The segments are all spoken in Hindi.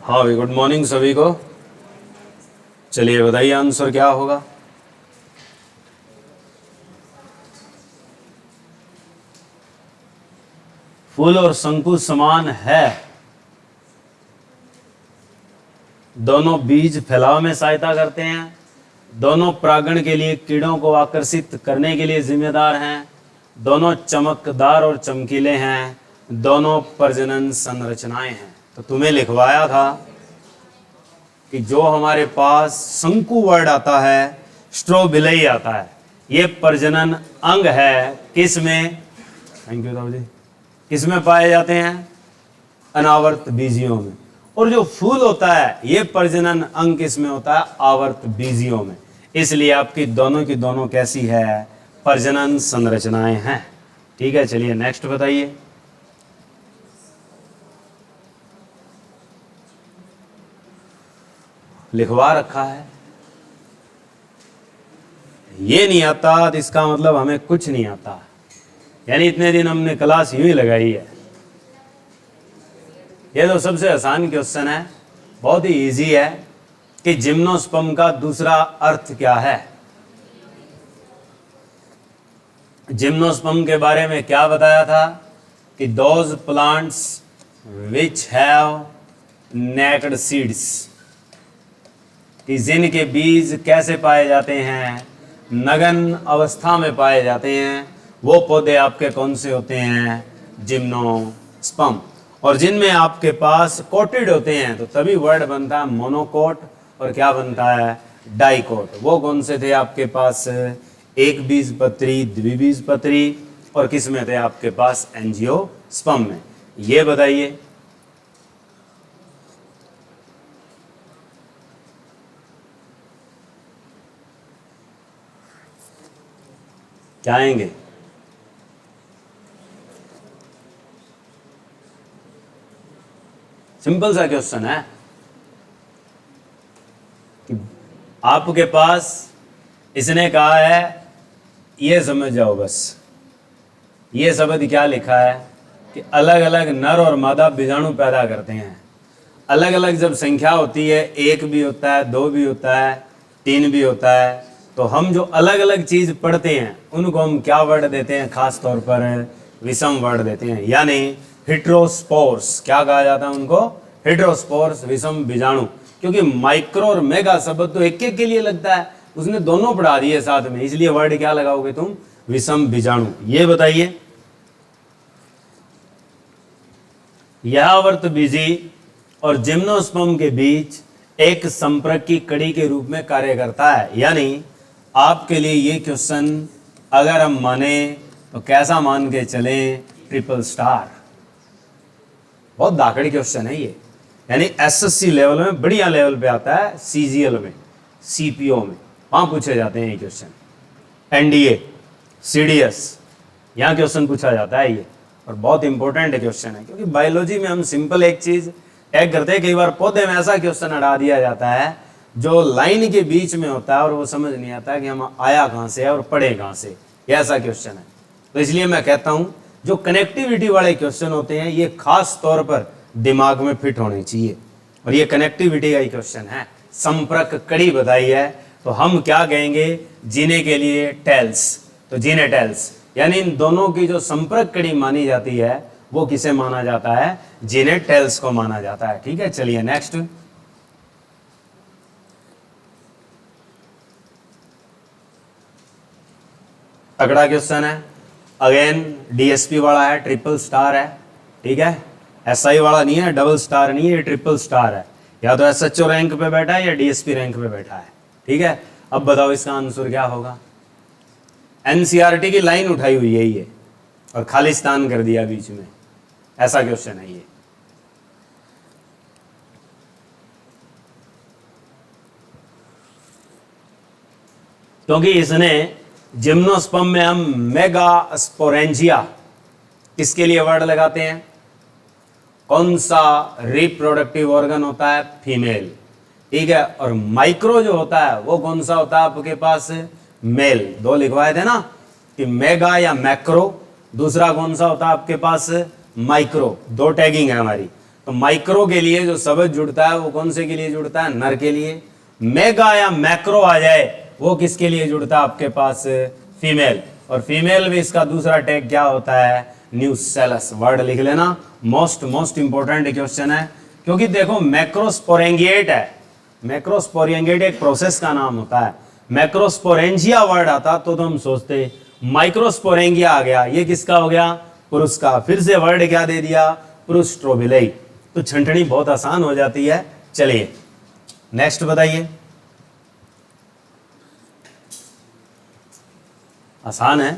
हाँ भाई, गुड मॉर्निंग सभी को। चलिए बताइए आंसर क्या होगा। फूल और शंकु समान है, दोनों बीज फैलाव में सहायता करते हैं, दोनों परागण के लिए कीड़ों को आकर्षित करने के लिए जिम्मेदार हैं, दोनों चमकदार और चमकीले हैं, दोनों प्रजनन संरचनाएं हैं। तो तुम्हें लिखवाया था कि जो हमारे पास शंकु वर्ड आता है, स्ट्रोबिलई आता है, ये प्रजनन अंग है। किस में, थैंक यू साहब जी, किस में पाए जाते हैं? अनावर्त बीजियों में। और जो फूल होता है ये प्रजनन अंग किस में होता है? आवर्त बीजियों में। इसलिए आपकी दोनों की दोनों कैसी है? प्रजनन संरचनाएं हैं। ठीक है, चलिए नेक्स्ट बताइए। लिखवा रखा है, ये नहीं आता तो इसका मतलब हमें कुछ नहीं आता। यानी इतने दिन हमने क्लास यूं ही लगाई है। ये तो सबसे आसान क्वेश्चन है, बहुत ही इजी है कि जिम्नोस्पर्म का दूसरा अर्थ क्या है। जिम्नोस्पर्म के बारे में क्या बताया था कि those plants which have naked seeds, कि जिनके बीज कैसे पाए जाते हैं? नगन अवस्था में पाए जाते हैं। वो पौधे आपके कौन से होते हैं? जिम्नोस्पर्म। और जिनमें आपके पास कोटेड होते हैं तो तभी वर्ड बनता है मोनोकोट, और क्या बनता है? डाइकोट। वो कौन से थे आपके पास? एक बीजपत्री, द्विबीजपत्री, और किस में थे आपके पास? एंजियोस्पर्म में। ये बताइए। क्या आएंगे? सिंपल सा क्वेश्चन है कि आपके पास इसने कहा है, ये समझ जाओ बस, ये शब्द क्या लिखा है कि अलग अलग नर और मादा बीजाणु पैदा करते हैं। अलग अलग जब संख्या होती है, एक भी होता है, दो भी होता है, तीन भी होता है, तो हम जो अलग अलग चीज पढ़ते हैं उनको हम क्या वर्ड देते हैं? खास तौर पर विषम वर्ड देते हैं। यानी हेट्रोस्पोर्स, क्या कहा जाता है उनको? हेट्रोस्पोर्स, विषम बीजाणु। क्योंकि माइक्रो और मेगा शब्द तो एक एक के लिए लगता है, उसने दोनों पढ़ा दिए साथ में, इसलिए वर्ड क्या लगाओगे तुम? विषम बीजाणु। ये बताइए, यह आवर्त बीजी और जिम्नोस्पर्म के बीच एक संपर्क की कड़ी के रूप में कार्य करता है। यानी आपके लिए ये क्वेश्चन अगर हम माने तो कैसा मान के चलें? Triple star. बहुत दाकड़ी क्वेश्चन है ये। यानी एसएससी लेवल में बढ़िया लेवल पे आता है, सीजीएल में, सीपीओ में, वहां पूछे जाते हैं ये क्वेश्चन। एनडीए, सीडीएस, यहाँ क्वेश्चन पूछा जाता है ये, और बहुत इंपॉर्टेंट क्वेश्चन है। क्योंकि बायोलॉजी में हम सिंपल एक चीज टैग करते हैं, कई बार पौधे में ऐसा क्वेश्चन हटा दिया जाता है जो लाइन के बीच में होता है और वो समझ नहीं आता कि हम आया कहाँ से है और पढ़े कहाँ से, ऐसा क्वेश्चन है। तो इसलिए मैं कहता हूँ जो कनेक्टिविटी वाले क्वेश्चन होते हैं ये खास तौर पर दिमाग में फिट होने चाहिए, और ये कनेक्टिविटी का ही क्वेश्चन है। संपर्क कड़ी बताई है तो हम क्या कहेंगे? जीने के लिए टेल्स, तो जीने टेल्स, यानी इन दोनों की जो संपर्क कड़ी मानी जाती है वो किसे माना जाता है? जीने टेल्स को माना जाता है। ठीक है, चलिए नेक्स्ट। तगड़ा क्वेश्चन है, अगेन डीएसपी वाला है, ट्रिपल स्टार है। ठीक है, एसआई वाला नहीं है, डबल स्टार नहीं है, ये ट्रिपल स्टार है। या तो एसएचओ रैंक पे बैठा है या डीएसपी रैंक पे बैठा है। ठीक है, अब बताओ इसका आंसर क्या होगा? एनसीईआरटी की लाइन उठाई हुई है ये और खालिस्तान कर दिया बीच में, ऐसा क्वेश्चन है ये। क्योंकि इसने जिम्नोस्पर्म में हम मेगास्पोरेंजिया किसके लिए वर्ड लगाते हैं? कौन सा रिप्रोडक्टिव ऑर्गन होता है? फीमेल। ठीक है, और माइक्रो जो होता है वो कौन सा होता है आपके पास? मेल। दो लिखवाए थे ना कि मेगा या मैक्रो, दूसरा कौन सा होता है आपके पास? माइक्रो। दो टैगिंग है हमारी। तो माइक्रो के लिए जो शब्द जुड़ता है वो कौन से के लिए जुड़ता है? नर के लिए। मेगा या मैक्रो आ जाए वो किसके लिए जुड़ता है आपके पास? फीमेल। और फीमेल में इसका दूसरा टैग क्या होता है? न्यूसेलस। वर्ड लिख लेना, मोस्ट इंपॉर्टेंट क्वेश्चन है, क्योंकि देखो मैक्रोस्पोरेंगिएट है, मैक्रोस्पोरेंगिएट एक प्रोसेस का नाम होता है। मैक्रोस्पोरेंजिया वर्ड आता तो हम सोचते, माइक्रोस्पोरेंगिया आ गया, ये किसका हो गया? पुरुष का। फिर से वर्ड क्या दे दिया? पुरुष स्ट्रोबिलई। तो छंटनी बहुत आसान हो जाती है। चलिए नेक्स्ट बताइए। आसान है,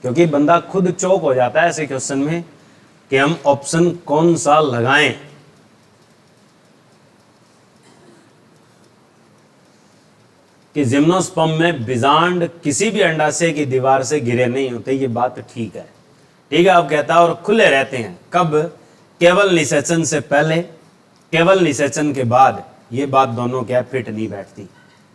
क्योंकि बंदा खुद चौक हो जाता है ऐसे क्वेश्चन में कि हम ऑप्शन कौन सा लगाएं। कि जिम्नोस्पर्म में बीजांड किसी भी अंडाशय की दीवार से घिरे नहीं होते, ये बात ठीक है। ठीक है, अब कहता है और खुले रहते हैं कब? केवल निषेचन से पहले, केवल निषेचन के बाद। ये बात दोनों क्या फिट नहीं बैठती।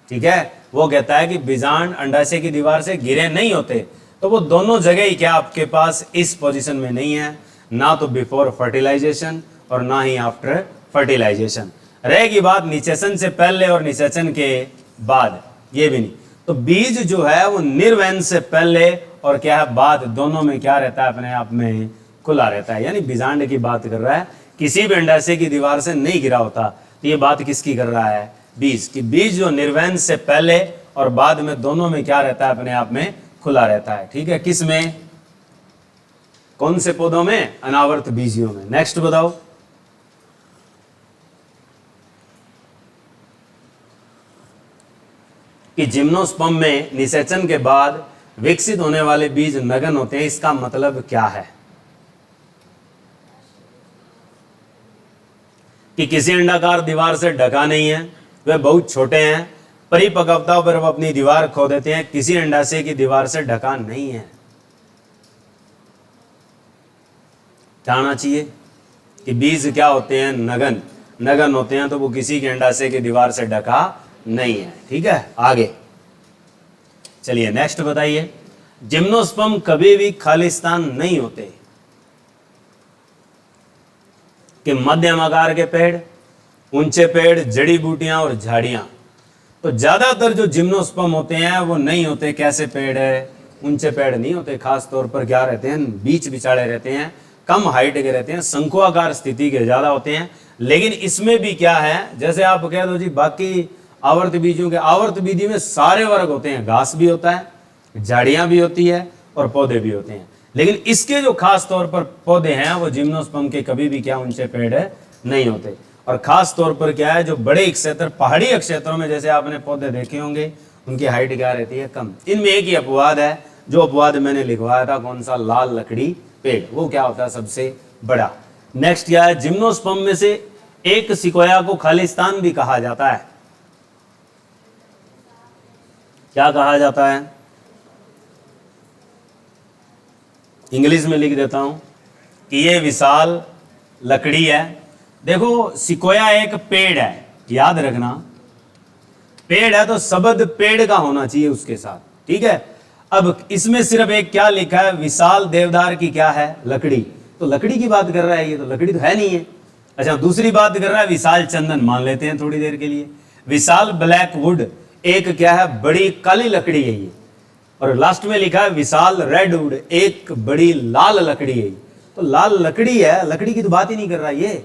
ठीक है, वो कहता है कि बीजांड अंडाशय की दीवार से घिरे नहीं होते, तो वो दोनों जगह ही क्या आपके पास इस पोजीशन में नहीं है, ना तो बिफोर फर्टिलाइजेशन और ना ही आफ्टर फर्टिलाइजेशन। रहेगी बात निषेचन से पहले और निषेचन के बाद, ये भी नहीं। तो बीज जो है वो निर्वहन से पहले और क्या है बाद, दोनों में क्या रहता है? अपने आप में खुला रहता है। यानी बीजांड की बात कर रहा है, किसी भी अंडाशय की दीवार से नहीं घिरा होता। तो ये बात किसकी कर रहा है? बीज की। बीज जो निर्वहन से पहले और बाद में दोनों में क्या रहता है? अपने आप में खुला रहता है। ठीक है, किस में? कौन से पौधों में? अनावर्त बीजियों में। नेक्स्ट बताओ। कि जिम्नोस्पर्म में निषेचन के बाद विकसित होने वाले बीज नगन होते हैं, इसका मतलब क्या है? कि किसी अंडाकार दीवार से ढका नहीं है, वे बहुत छोटे हैं, परिपक्वता पर वो अपनी दीवार खो देते हैं, किसी अंडाशय की दीवार से ढका नहीं है। क्या आना चाहिए? कि बीज क्या होते हैं? नगन। नगन होते हैं, तो वो किसी के अंडाशय की दीवार से ढका नहीं है। ठीक है, आगे चलिए नेक्स्ट बताइए। जिम्नोस्पर्म कभी भी खालिस्तान नहीं होते। कि मध्यम आकार के पेड़, ऊंचे पेड़, जड़ी बूटियां और झाड़ियां। तो ज्यादातर जो जिम्नोस्पर्म होते हैं वो नहीं होते कैसे पेड़ है? ऊंचे पेड़ नहीं होते। खास तौर पर क्या रहते हैं? बीच बिचाड़े रहते हैं, कम हाइट के रहते हैं, शंकुआकार स्थिति के ज्यादा होते हैं। लेकिन इसमें भी क्या है, जैसे आप कह दो जी बाकी आवर्त बीजों के, आवर्त बीजी में सारे वर्ग होते हैं, घास भी होता है, झाड़ियां भी होती है और पौधे भी होते हैं। लेकिन इसके जो खास तौर पर पौधे हैं वो जिम्नोस्पर्म के कभी भी क्या ऊंचे पेड़ नहीं होते। और खास तौर पर क्या है, जो बड़े क्षेत्र, पहाड़ी क्षेत्रों में जैसे आपने पौधे देखे होंगे, उनकी हाइट क्या रहती है? कम। इनमें एक ही अपवाद है, जो अपवाद मैंने लिखवाया था, कौन सा? लाल लकड़ी पेड़। वो क्या होता है? सबसे बड़ा। नेक्स्ट क्या है? जिम्नोस्पर्म में से एक सिकोया को खालिस्तान भी कहा जाता है। क्या कहा जाता है? इंग्लिश में लिख देता हूं कि ये विशाल लकड़ी है। देखो सिकोया एक पेड़ है, याद रखना, पेड़ है तो शब्द पेड़ का होना चाहिए उसके साथ। ठीक है, अब इसमें सिर्फ एक क्या लिखा है? विशाल देवदार की क्या है? लकड़ी। तो लकड़ी की बात कर रहा है, ये तो लकड़ी तो है नहीं है। अच्छा, दूसरी बात कर रहा है विशाल चंदन, मान लेते हैं थोड़ी देर के लिए। विशाल ब्लैक वुड एक क्या है? बड़ी काली लकड़ी है ये। और लास्ट में लिखा है विशाल रेड वुड, एक बड़ी लाल लकड़ी है। तो लाल लकड़ी है, लकड़ी की तो बात ही नहीं कर रहा ये।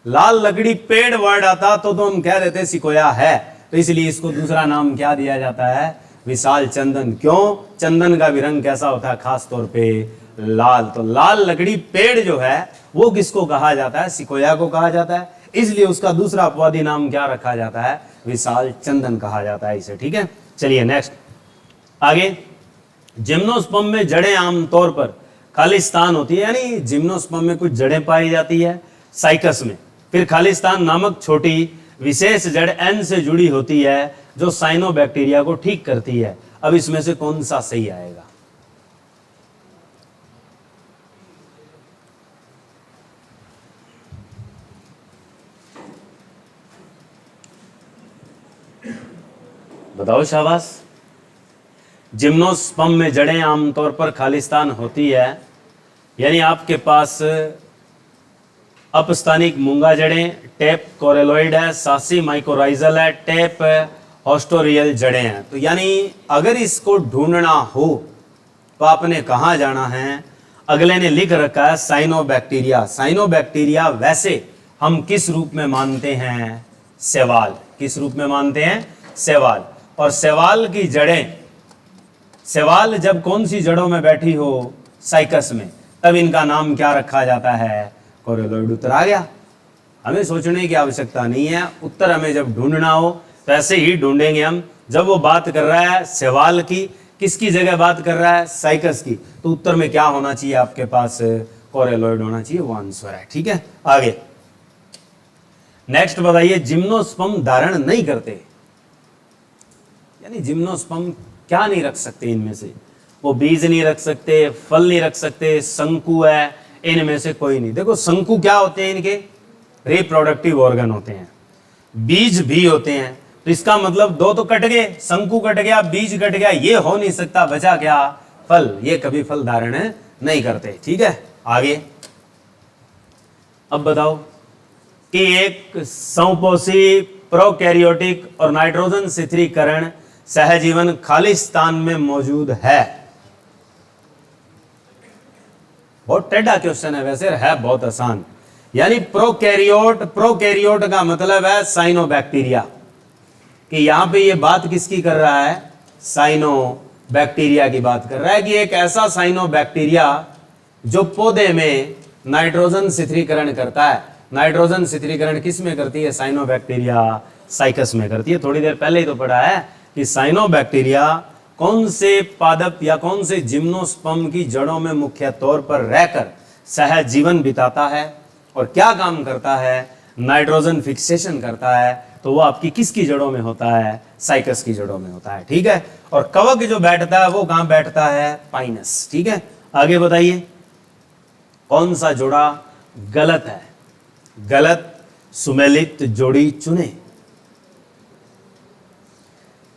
लाल लकड़ी पेड़ वर्ड आता तो हम कह देते सिकोया है। तो इसलिए इसको दूसरा नाम क्या दिया जाता है? विशाल चंदन। क्यों? चंदन का भी रंग कैसा होता है? खास तौर पे लाल। तो लाल लकड़ी पेड़ जो है वो किसको कहा जाता है? सिकोया को कहा जाता है। इसलिए उसका दूसरा अपवादी नाम क्या रखा जाता है? विशाल चंदन कहा जाता है इसे। ठीक है, चलिए नेक्स्ट आगे। जिम्नोस्पर्म में जड़ें आमतौर पर खालिस्तान होती है, यानी जिम्नोस्पर्म में कुछ जड़ें पाई जाती है साइकस में। फिर खालिस्तान नामक छोटी विशेष जड़ एन से जुड़ी होती है जो साइनोबैक्टीरिया को ठीक करती है। अब इसमें से कौन सा सही आएगा? बताओ शाबाश। जिम्नोस्पर्म में जड़ें आमतौर पर खालिस्तान होती है, यानी आपके पास अपस्थानिक मूंगा जड़ें, टेप कोरेलॉइड है, सासी माइकोराइजल है, टेप हॉस्टोरियल जड़ें हैं। तो यानी अगर इसको ढूंढना हो तो आपने कहाँ जाना है? अगले ने लिख रखा है साइनोबैक्टीरिया। साइनोबैक्टीरिया वैसे हम किस रूप में मानते हैं? शैवाल। किस रूप में मानते हैं? शैवाल। और शैवाल की जड़ें, शैवाल जब कौन सी जड़ों में बैठी हो? साइकस में, तब इनका नाम क्या रखा जाता है? कोरेलॉइड। उत्तर आ गया। हमें सोचने की आवश्यकता नहीं है, उत्तर हमें जब ढूंढना हो तो ऐसे ही ढूंढेंगे हम। जब वो बात कर रहा है शैवाल की, किसकी जगह बात कर रहा है? साइकस की, तो उत्तर में क्या होना चाहिए आपके पास? कोरेलॉइड होना चाहिए, वो आंसर है। ठीक है, आगे नेक्स्ट बताइए, जिम्नोस्पर्म धारण नहीं करते, यानी जिम्नोस्पर्म क्या नहीं रख सकते इनमें से? वो बीज नहीं रख सकते, फल नहीं रख सकते, शंकु है, इनमें से कोई नहीं। देखो शंकु क्या होते हैं? इनके रिप्रोडक्टिव ऑर्गन होते हैं, बीज भी होते हैं। तो इसका मतलब दो तो कट गए, शंकु कट गया, बीज कट गया, ये हो नहीं सकता, बचा क्या? फल। ये कभी फल धारण नहीं करते। ठीक है, आगे अब बताओ कि एक संपोषी प्रोकैरियोटिक और नाइट्रोजन शिथिलीकरण सहजीवन खालिस्तान में मौजूद है। बहुत टेढ़ा क्वेश्चन है, वैसे है बहुत आसान। यानी प्रोकैरियोट, प्रोकैरियोट का मतलब है साइनोबैक्टीरिया, कि यहां पे ये बात किसकी कर रहा है? साइनोबैक्टीरिया की बात कर रहा है, कि एक ऐसा साइनोबैक्टीरिया जो पौधे में नाइट्रोजन शिथिलीकरण करता है। नाइट्रोजन शिथिलीकरण किस में करती है? साइनोबैक्टीरिया साइकस में करती है। थोड़ी देर पहले ही तो पढ़ा है कि साइनोबैक्टीरिया कौन से पादप या कौन से जिम्नोस्पर्म की जड़ों में मुख्य तौर पर रहकर सहजीवन बिताता है और क्या काम करता है? नाइट्रोजन फिक्सेशन करता है। तो वो आपकी किसकी जड़ों में होता है? साइकस की जड़ों में होता है। ठीक है, और कवक जो बैठता है वो कहां बैठता है? पाइनस। ठीक है, आगे बताइए कौन सा जोड़ा गलत है? गलत सुमेलित जोड़ी चुने।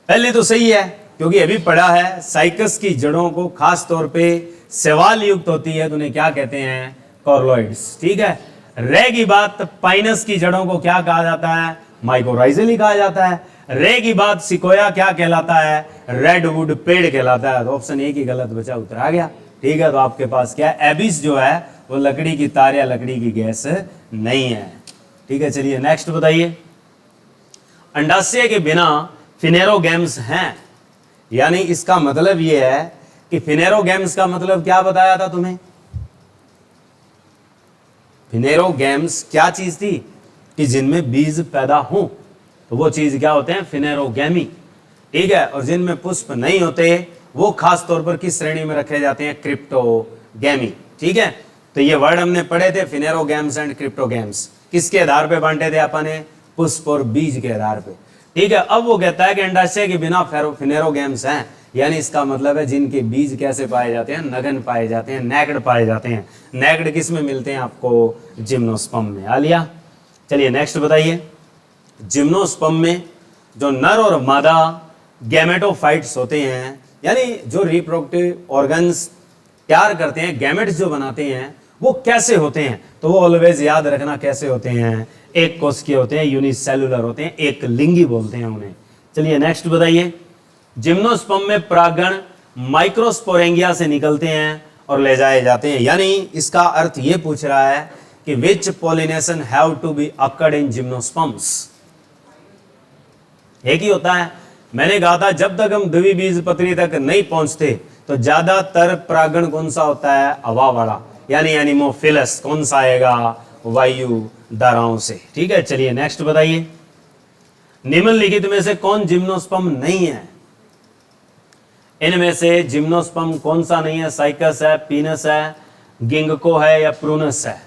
पहले तो सही है, क्योंकि अभी पढ़ा है साइकस की जड़ों को खास तौर पे शैवाल युक्त होती है, तो उन्हें क्या कहते हैं? कोर्लोइड्स। ठीक है, रहेगी बात पाइनस की जड़ों को क्या कहा जाता है? माइकोराइजल ही कहा जाता है। रहेगी बात सिकोया क्या कहलाता है? रेडवुड पेड़ कहलाता है। तो ऑप्शन ए की गलत बचा, उत्तर आ गया। ठीक है, तो आपके पास क्या है? एबिस जो है वो लकड़ी की तार या लकड़ी की गैस नहीं है। ठीक है, चलिए नेक्स्ट बताइए, अंडाशय के बिना फिनेरोगैम्स हैं, यानी इसका मतलब यह है कि फिनेरोगैम्स का मतलब क्या बताया था तुम्हें? फिनेरोगैम्स क्या चीज थी? कि जिनमें बीज पैदा हो, तो वो चीज क्या होते हैं? फिनेरोगैमी। ठीक है, और जिनमें पुष्प नहीं होते वो खास तौर पर किस श्रेणी में रखे जाते हैं? क्रिप्टोगैमी। ठीक है, तो ये वर्ड हमने पढ़े थे, फिनेरोगैम्स एंड क्रिप्टोगैम्स। किसके आधार पे बांटे थे अपने? पुष्प और बीज के आधार पे। ठीक है, अब वो कहता है कि अंडाशय के बिना फिनेरोगैम्स हैं, यानी इसका मतलब है जिनके बीज कैसे पाए जाते हैं? नगन पाए जाते हैं, नेक्ड पाए जाते हैं। नेक्ड किस में मिलते हैं आपको? जिम्नोस्पर्म में। आ लिया। चलिए नेक्स्ट बताइए, जिम्नोस्पर्म में जो नर और मादा गैमेटोफाइट्स होते हैं, यानी जो रिप्रोडक्टिव ऑर्गन्स तैयार करते हैं, गैमेट्स जो बनाते हैं, वो कैसे होते हैं? तो वो ऑलवेज याद रखना कैसे होते हैं? एक कोशिकीय होते हैं, यूनिसेलुलर होते हैं, एक लिंगी बोलते हैं उन्हें। चलिए नेक्स्ट बताइए, जिम्नोस्पर्म में परागण माइक्रोस्पोरेंगिया से निकलते हैं और ले जाए जाते हैं, यानी इसका अर्थ ये पूछ रहा है कि which pollination have to be occurred in gymnosperms. एक ही होता है। मैंने कहा था जब तक हम द्विबीजपत्री तक नहीं पहुंचते तो ज्यादातर परागण कौन सा होता है? हवा वाला, यानी एनिमोफिलस। कौन सा आएगा? वायु धाराओं से। ठीक है, चलिए नेक्स्ट बताइए, निम्नलिखित में से कौन जिम्नोस्पर्म नहीं है? इनमें से जिम्नोस्पर्म कौन सा नहीं है? साइकस है, पीनस है, गिंगको है या प्रूनस है?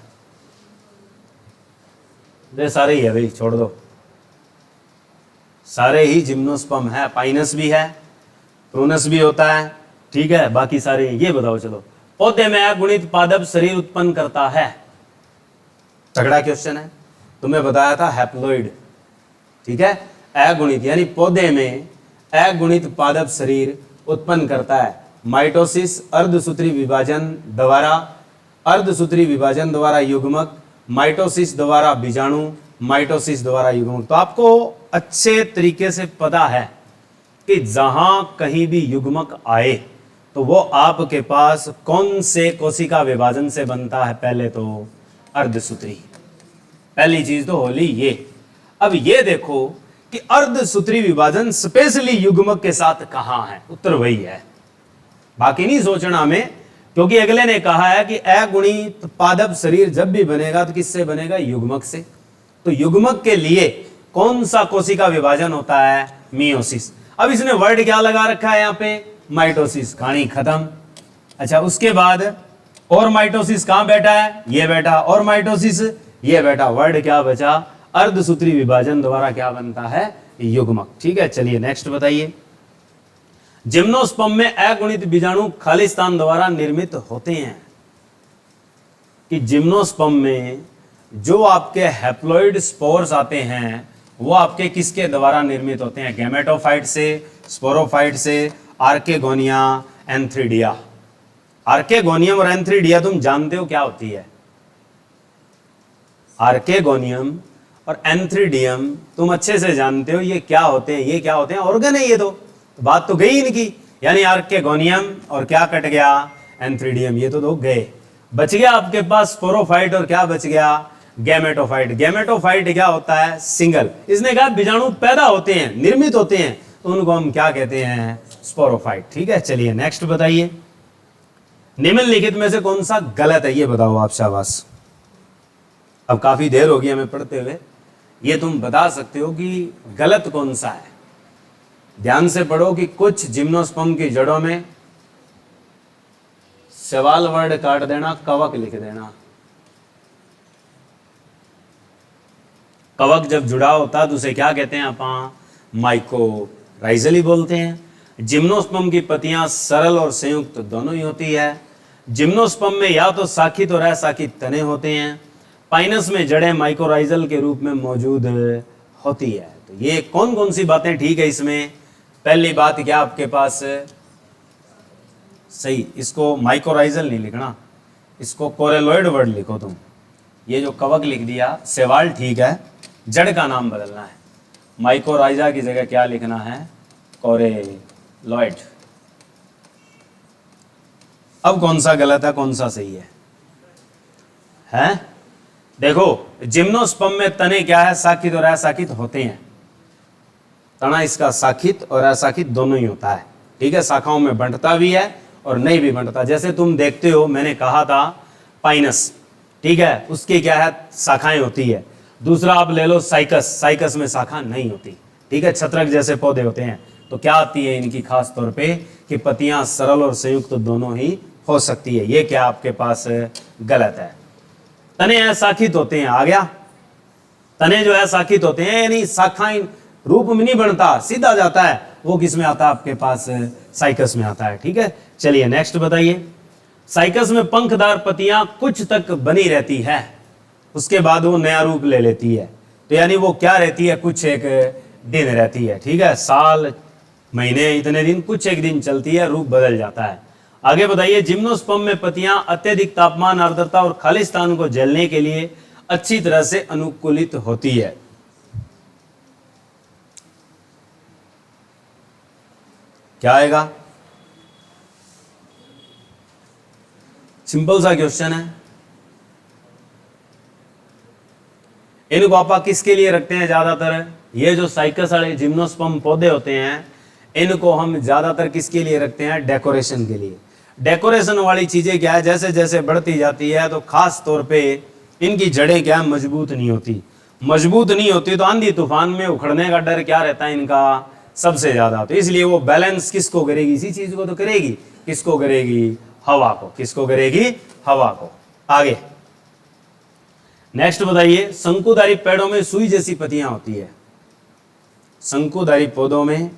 ये सारे ही है भाई, छोड़ दो, सारे ही जिम्नोस्पर्म है। पाइनस भी है, प्रूनस भी होता है। ठीक है, बाकी सारे ये बताओ। चलो, पौधे में अगुणित पादप शरीर उत्पन्न करता है। तगड़ा क्वेश्चन है, तुम्हें बताया था हैप्लॉइड। ठीक है, अगुणित यानी पौधे में अगुणित पादप शरीर उत्पन्न करता है। माइटोसिस अर्धसूत्री विभाजन द्वारा युग्मक, माइटोसिस द्वारा बीजाणु, माइटोसिस द्वारा युग्मक। तो आपको अच्छे तरीके से पता है कि जहां कहीं भी युग्मक आए तो वो आपके पास कौन से कोशिका विभाजन से बनता है? पहले तो अर्धसूत्री, पहली चीज तो होली ये। अब ये देखो कि अर्धसूत्री विभाजन स्पेशली युग्मक के साथ कहां है? उत्तर वही है, बाकी नहीं सोचना हमें, क्योंकि अगले ने कहा है कि अगुणित पादप शरीर जब भी बनेगा तो किससे बनेगा? युग्मक से। तो युग्मक के लिए कौन सा कोशिका विभाजन होता है? मियोसिस। अब इसने वर्ड क्या लगा रखा है यहाँ पे? माइटोसिस। कहानी खत्म। अच्छा, उसके बाद और माइटोसिस कहां बैठा है? ये बैठा। और माइटोसिस ये बैठा। वर्ड क्या बचा? अर्धसूत्री विभाजन द्वारा क्या बनता है? युग्मक। ठीक है, चलिए नेक्स्ट बताइए। जिम्नोस्पर्म में अगुणित बीजाणु खालिस्तान द्वारा निर्मित होते हैं। कि जिम्नोस्पर्म में जो आपके हैप्लॉइड स्पोर्स आते हैं वो आपके किसके द्वारा निर्मित होते हैं? गैमेटोफाइट से, स्पोरोफाइट से, आर्केगोनिया, एंथ्रीडिया। आर्केगोनियम और एंथ्रीडिया तुम जानते हो क्या होती है? आर्केगोनियम और एंथ्रीडियम तुम अच्छे से जानते हो ये क्या होते हैं? ये क्या होते हैं? ऑर्गन है ये तो बात तो गई इनकी। यानी आर्केगोनियम और क्या कट गया? एंथ्रीडियम। ये तो दो गए। बच गया आपके पास स्पोरोफाइट और क्या बच गया? गैमेटोफाइट। गैमेटोफाइट क्या होता है? सिंगल। इसने कहा बीजाणु पैदा होते हैं, निर्मित होते हैं, तो उनको हम क्या कहते हैं? स्पोरोफाइट। ठीक है, चलिए नेक्स्ट बताइए। निम्नलिखित में से कौन सा गलत है? ये बताओ आप। शाबाश। अब काफी देर होगी हमें पढ़ते हुए, ये तुम बता सकते हो कि गलत कौन सा है। ध्यान से पढ़ो कि कुछ जिम्नोस्पर्म की जड़ों में सवाल वर्ड काट देना, कवक लिख देना। कवक जब जुड़ा होता है तो उसे क्या कहते हैं? अपन माइकोराइजल ही बोलते हैं। जिम्नोस्पर्म की पत्तियां सरल और संयुक्त दोनों ही होती है। जिम्नोस्पर्म में या तो शाखित और अशाखित तने होते हैं। पाइनस में जड़ें माइकोराइजल के रूप में मौजूद होती है। तो ये कौन कौन सी बातें ठीक है इसमें? पहली बात क्या आपके पास? सही, इसको माइकोराइजल नहीं लिखना, इसको कोरेलॉइड वर्ड लिखो तुम। ये जो कवक लिख दिया, सेवाल ठीक है, जड़ का नाम बदलना है। माइकोराइजा की जगह क्या लिखना है? कोरेलॉइड। अब कौन सा गलत है, कौन सा सही है? हैं? देखो, जिम्नोस्पर्म में तने क्या है? शाखित और अशाखित होते हैं। तना इसका शाखित और अशाखित दोनों ही होता है। ठीक है, शाखाओं में बंटता भी है और नहीं भी बंटता। जैसे तुम देखते हो, मैंने कहा था पाइनस, ठीक है, उसकी क्या है? शाखाएं होती है। दूसरा आप ले लो साइकस, साइकस में शाखा नहीं होती। ठीक है, छत्रक जैसे पौधे होते हैं। तो क्या आती है इनकी खास तौर पे कि पत्तियां सरल और संयुक्त तो दोनों ही हो सकती है। ये क्या आपके पास गलत है। तने अशाखित होते हैं, आ गया। तने जो है शाखित होते हैं, यानी शाखाएं रूप में नहीं बनता, सीधा जाता है। वो किस में आता है? आपके पास साइकस में आता है। ठीक है, चलिए नेक्स्ट बताइए। साइकस में पंखदार पत्तियां कुछ तक बनी रहती है, उसके बाद वो नया रूप ले लेती है। तो यानी वो क्या रहती है? कुछ एक दिन रहती है। ठीक है, साल, महीने, इतने दिन, कुछ एक दिन चलती है, रूप बदल जाता है। आगे बताइए। जिम्नोस्पर्म में पत्तियां अत्यधिक तापमान, आर्द्रता और खालिस्तान को झेलने के लिए अच्छी तरह से अनुकूलित होती है। क्या आएगा? सिंपल सा क्वेश्चन है। इनको आप किसके लिए रखते हैं ज्यादातर? ये जो साइकस वाले जिम्नोस्पर्म पौधे होते हैं, इनको हम ज्यादातर किसके लिए रखते हैं? डेकोरेशन के लिए। डेकोरेशन वाली चीजें क्या है? जैसे जैसे बढ़ती जाती है तो खास तौर पे इनकी जड़ें क्या है? मजबूत नहीं होती। मजबूत नहीं होती तो आंधी तूफान में उखड़ने का डर क्या रहता है इनका? सबसे ज्यादा। तो इसलिए वो बैलेंस किसको करेगी? इसी चीज को तो करेगी। किसको करेगी? हवा को। किसको करेगी? हवा को। आगे नेक्स्ट बताइए। शंकुधारी पेड़ों में सुई जैसी पत्तियां होती है। शंकुधारी पौधों में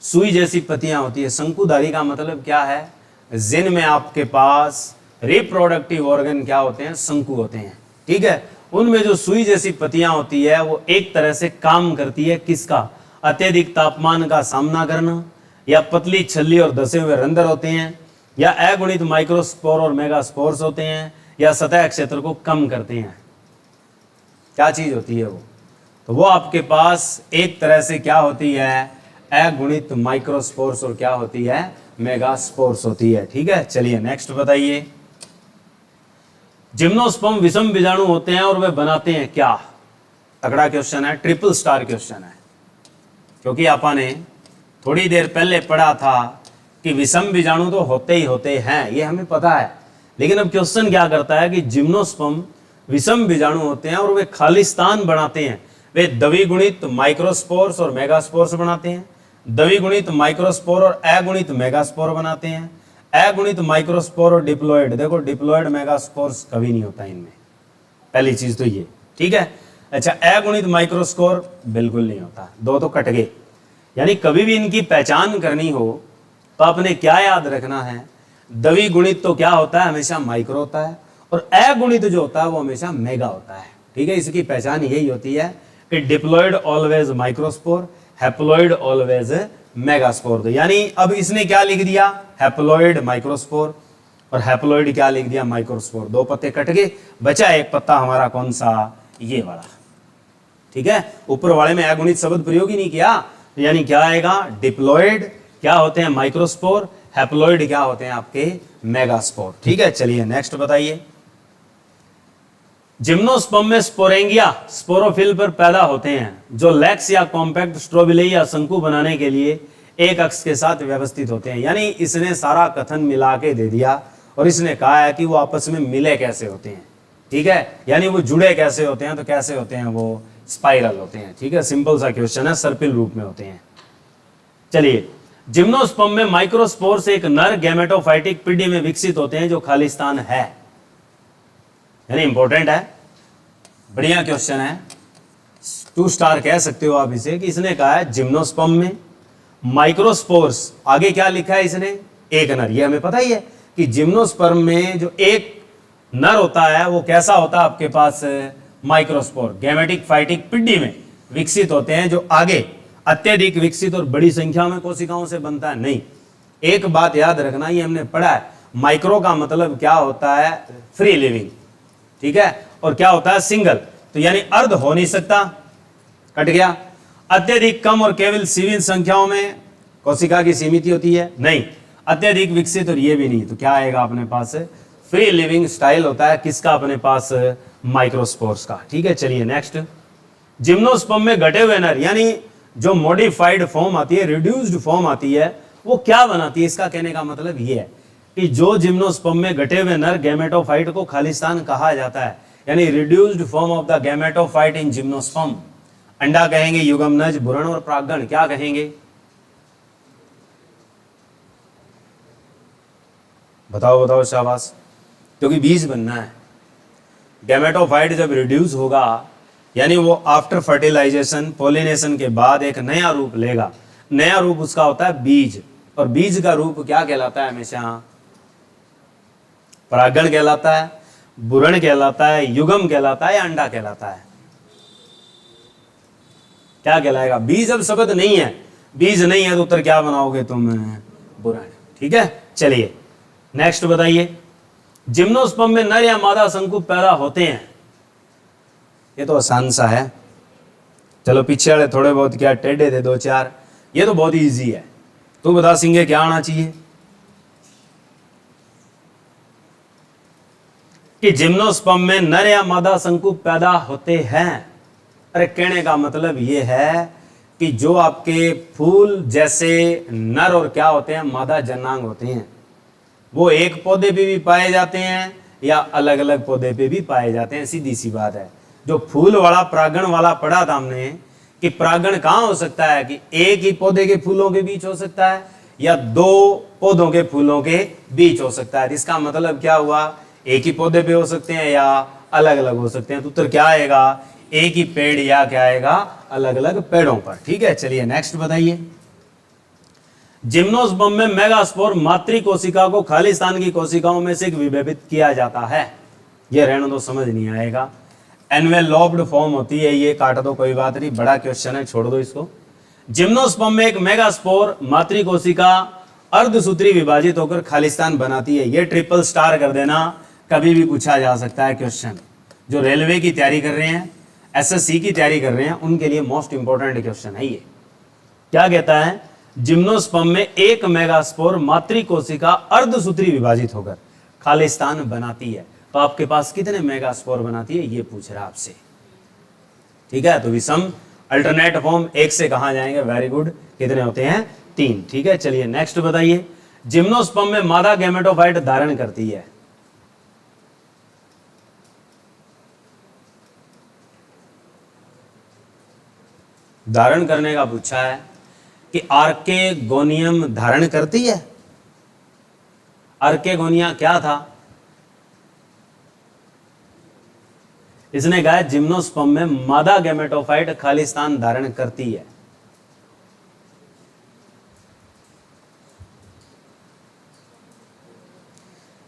सुई जैसी पत्तियां होती है। शंकुधारी का मतलब क्या है? जिनमें आपके पास रिप्रोडक्टिव ऑर्गन क्या होते हैं? शंकु होते हैं। ठीक है, उनमें जो सुई जैसी पत्तियां होती है वो एक तरह से काम करती है किसका? अत्यधिक तापमान का सामना करना, या पतली छल्ली और धसे हुए रंध्र होते हैं, या अगुणित माइक्रोस्पोर और मेगास्पोर्स होते हैं, या सतह क्षेत्र को कम करते हैं। क्या चीज होती है वो? तो वो आपके पास एक तरह से क्या होती है, अगुणित माइक्रोस्पोर्स और क्या होती है, मेगास्पोर्स होती है। ठीक है, चलिए नेक्स्ट बताइए। जिम्नोस्पर्म विषम बीजाणु होते हैं और वे बनाते हैं क्या? तगड़ा क्वेश्चन है, ट्रिपल स्टार क्वेश्चन है, क्योंकि आपने थोड़ी देर पहले पढ़ा था कि विषम बीजाणु तो होते ही होते हैं, ये हमें पता है। लेकिन अब क्वेश्चन क्या करता है कि जिम्नोस्पर्म विषम बीजाणु होते हैं और वे खालिस्तान बनाते हैं। वे द्विगुणित माइक्रोस्पोर्स और मेगास्पोर्स बनाते हैं, द्विगुणित माइक्रोस्पोर और अगुणित मेगास्पोर बनाते हैं, अगुणित माइक्रोस्पोर और डिप्लॉयड। देखो डिप्लॉयड मेगास्पोर्स कभी नहीं होता इनमें, पहली चीज तो ये। ठीक है, अच्छा अगुणित माइक्रोस्कोर बिल्कुल नहीं होता, दो तो कट गए। यानी कभी भी इनकी पहचान करनी हो तो आपने क्या याद रखना है, द्विगुणित तो क्या होता है, हमेशा माइक्रो होता है, और अगुणित जो होता है वो हमेशा मेगा होता है। ठीक है, इसकी पहचान यही होती है कि diploid always microspore, haploid always megaspore. यानी अब इसने क्या लिख दिया, हैप्लॉयड माइक्रोस्पोर, और हैप्लॉयड क्या लिख दिया, माइक्रोस्पोर। दो पत्ते कट गए, बचा एक पत्ता हमारा, कौन सा, ये वाला। ठीक है, ऊपर वाले में अगुणित शब्द प्रयोग ही नहीं किया, यानी क्या आएगा, डिप्लॉयड क्या होते हैं, माइक्रोस्पोर, हैप्लॉयड क्या होते हैं आपके, मेगास्पोर। ठीक है, चलिए नेक्स्ट बताइए। जिम्नोस्पर्म में स्पोरेंगिया स्पोरोफिल पर पैदा होते हैं, जो लैक्स या कॉम्पैक्ट स्ट्रोबिले या शंकु बनाने के लिए एक अक्ष के साथ व्यवस्थित होते हैं। यानी इसने सारा कथन मिला के दे दिया और इसने कहा है कि वो आपस में मिले कैसे होते हैं। ठीक है, यानी वो जुड़े कैसे होते हैं, तो कैसे होते हैं, वो स्पाइरल होते हैं। ठीक है, सिंपल सा क्वेश्चन है, सर्पिल रूप में होते हैं। चलिए, जिम्नोस्पर्म में माइक्रोस्पोर्स एक नर गैमेटोफाइटिक पीढ़ी में विकसित होते हैं जो खालिस्तान है, यानी इंपॉर्टेंट है, बढ़िया क्वेश्चन है, 2 स्टार कह सकते हो आप इसे। कि इसने कहा है जिम्नोस्पर्म में माइक्रोस्पोर्स, आगे क्या लिखा है इसने, एक नर। ये हमें पता ही है कि जिम्नोस्पर्म में जो एक नर होता है वो कैसा होता है आपके पास, माइक्रोस्पोर, गैमेटिक फाइटिक पिंडी में विकसित होते हैं, जो आगे अत्यधिक विकसित और बड़ी संख्या में कोशिकाओं से बनता है। नहीं, एक बात याद रखना, ये हमने पढ़ा है, माइक्रो का मतलब क्या होता है, फ्री लिविंग। ठीक है, और क्या होता है, सिंगल। तो यानी अर्ध हो नहीं सकता, कट गया। अत्यधिक कम और केवल सीमित संख्याओं में कोशिका की सीमित होती है, नहीं, अत्यधिक विकसित और ये भी नहीं। तो क्या आएगा अपने पास, फ्री लिविंग स्टाइल होता है किसका, अपने पास माइक्रोस्पोर्स का। ठीक है, चलिए नेक्स्ट। जिम्नोस्पर्म में घटे हुए नर, यानी जो मॉडिफाइड फॉर्म आती है, रिड्यूस्ड फॉर्म आती है, वो क्या बनाती है, इसका कहने का मतलब ये है कि जो जिम्नोस्पर्म में घटे हुए नर गैमेटोफाइट को खालिस्तान कहा जाता है, यानी reduced form of the gametophyte in gymnosperm. अंडा कहेंगे, युग्मनज, भ्रूण और प्रागण क्या कहेंगे, बताओ बताओ, शाबाश, क्योंकि बीज बनना है। गैमेटोफाइट जब रिड्यूस होगा, यानी वो आफ्टर फर्टिलाइजेशन, पोलिनेशन के बाद एक नया रूप लेगा। नया रूप उसका होता है बीज, और बीज का रूप क्या कहलाता है, हमेशा परागण कहलाता है, भ्रूण कहलाता है, युग्म कहलाता है, या अंडा कहलाता है, क्या कहलाएगा, बीज। अब शब्द नहीं है, बीज नहीं है तो उत्तर क्या बनाओगे तुम, भ्रूण। ठीक है, चलिए नेक्स्ट बताइए। जिम्नोस्पर्म में नर या मादा शंकु पैदा होते हैं, ये तो आसान सा है। चलो पीछे वाले थोड़े बहुत क्या टेढ़े थे 2-4, ये तो बहुत इजी है। तू बता सिंगे क्या आना चाहिए, कि जिम्नोस्पर्म में नर या मादा शंकु पैदा होते हैं। अरे कहने का मतलब ये है कि जो आपके फूल जैसे नर और क्या होते हैं, मादा जनांग होते हैं, वो एक पौधे पे भी पाए जाते हैं या अलग अलग पौधे पे भी पाए जाते हैं, सीधी सी बात है। जो फूल वाला प्रागण वाला पढ़ा था हमने कि प्रागण कहाँ हो सकता है, कि एक ही पौधे के फूलों के बीच हो सकता है या 2 पौधों के फूलों के बीच हो सकता है। इसका मतलब क्या हुआ, एक ही पौधे पे हो सकते हैं या अलग अलग हो सकते हैं। तो उत्तर क्या आएगा, एक ही पेड़ या क्या आएगा, अलग अलग पेड़ों पर। ठीक है, चलिए नेक्स्ट बताइए। जिम्नोस्पर्म में मेगास्पोर मातृ कोशिका को खालिस्तान की कोशिकाओं में से विभेदित किया जाता है। ये रहने दो, समझ नहीं आएगा। एनवेलॉप्ड फॉर्म होती है, ये काट दो कोई बात नहीं, बड़ा क्वेश्चन है, छोड़ दो इसको। जिम्नोस्पर्म में एक मेगास्पोर मातृकोशिका अर्धसूत्री विभाजित होकर खालिस्तान बनाती है। ये ट्रिपल स्टार कर देना, कभी भी पूछा जा सकता है क्वेश्चन। जो रेलवे की तैयारी कर रहे हैं, एसएससी की तैयारी कर रहे हैं, उनके लिए मोस्ट इंपॉर्टेंट क्वेश्चन है ये। क्या कहता है? जिम्नोस्पर्म में एक मेगास्पोर मातृकोशिका अर्धसूत्री विभाजित होकर खालिस्तान बनाती है। तो आपके पास कितने मेगास्पोर बनाती है, ये पूछ रहा है आपसे। ठीक है, तो विषम अल्टरनेट फॉर्म एक से कहां जाएंगे? Very good. कितने होते हैं? 3। ठीक है, चलिए नेक्स्ट बताइए। जिम्नोस्पर्म में मादा गैमेटोफाइट धारण करती है। धारण करने का पूछा है कि आर्केगोनियम धारण करती है। आर्केगोनिया क्या था? इसने कहा जिम्नोस्पर्म में मादा गैमेटोफाइट खालिस्तान धारण करती है।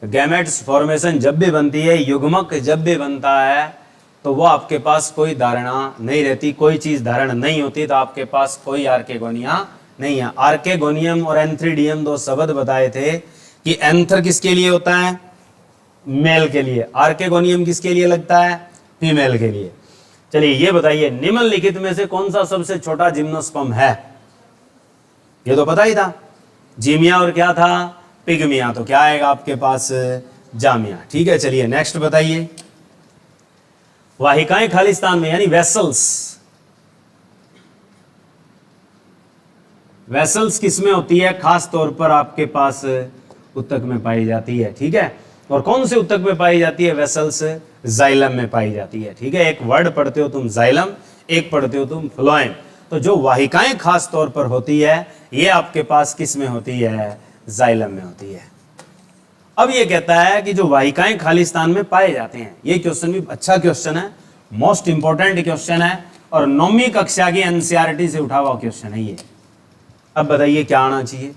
गैमेट्स फॉर्मेशन जब भी बनती है, युग्मक जब भी बनता है, तो वो आपके पास कोई धारणा नहीं रहती, कोई चीज धारण नहीं होती, तो आपके पास कोई आर्केगोनिया नहीं है। आर्केगोनियम और एंथ्रीडियम दो शब्द बताए थे कि एंथर किसके लिए होता है? मेल के लिए। आर्केगोनियम किसके लिए लगता है? फीमेल के लिए। चलिए ये बताइए, निम्नलिखित में से कौन सा सबसे छोटा जिम्नोस्पर्म है? ये तो पता ही था, जीमिया और क्या था? पिग्मिया। तो क्या आएगा आपके पास? जामिया। ठीक है, चलिए नेक्स्ट बताइए। वाहिकाएं खालिस्तान में यानी वेसल्स, वेसल्स किसमें होती है? खास तौर पर आपके पास उत्तक में पाई जाती है। ठीक है, और कौन से उत्तक में पाई जाती है? वेसल्स जाइलम में पाई जाती है। ठीक है, एक वर्ड पढ़ते हो तुम जाइलम, एक पढ़ते हो तुम फ्लोएम। तो जो वाहिकाएं खास तौर पर होती है, ये आपके पास किस में होती है? जाइलम में होती है। अब ये कहता है कि जो वाहिकाएं खालिस्तान में पाए जाते हैं, ये क्वेश्चन भी अच्छा क्वेश्चन है, मोस्ट इंपॉर्टेंट क्वेश्चन है, और 9वीं कक्षा की एनसीईआरटी से उठा हुआ क्वेश्चन है ये। अब बताइए क्या आना चाहिए?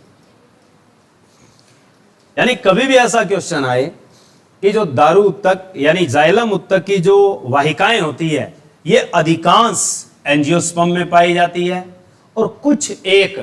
यानी कभी भी ऐसा क्वेश्चन आए कि जो दारू उत्तक यानी जाइलम उत्तक की जो वाहिकाएं होती है, ये अधिकांश एंजियोस्पर्म में पाई जाती है और कुछ एक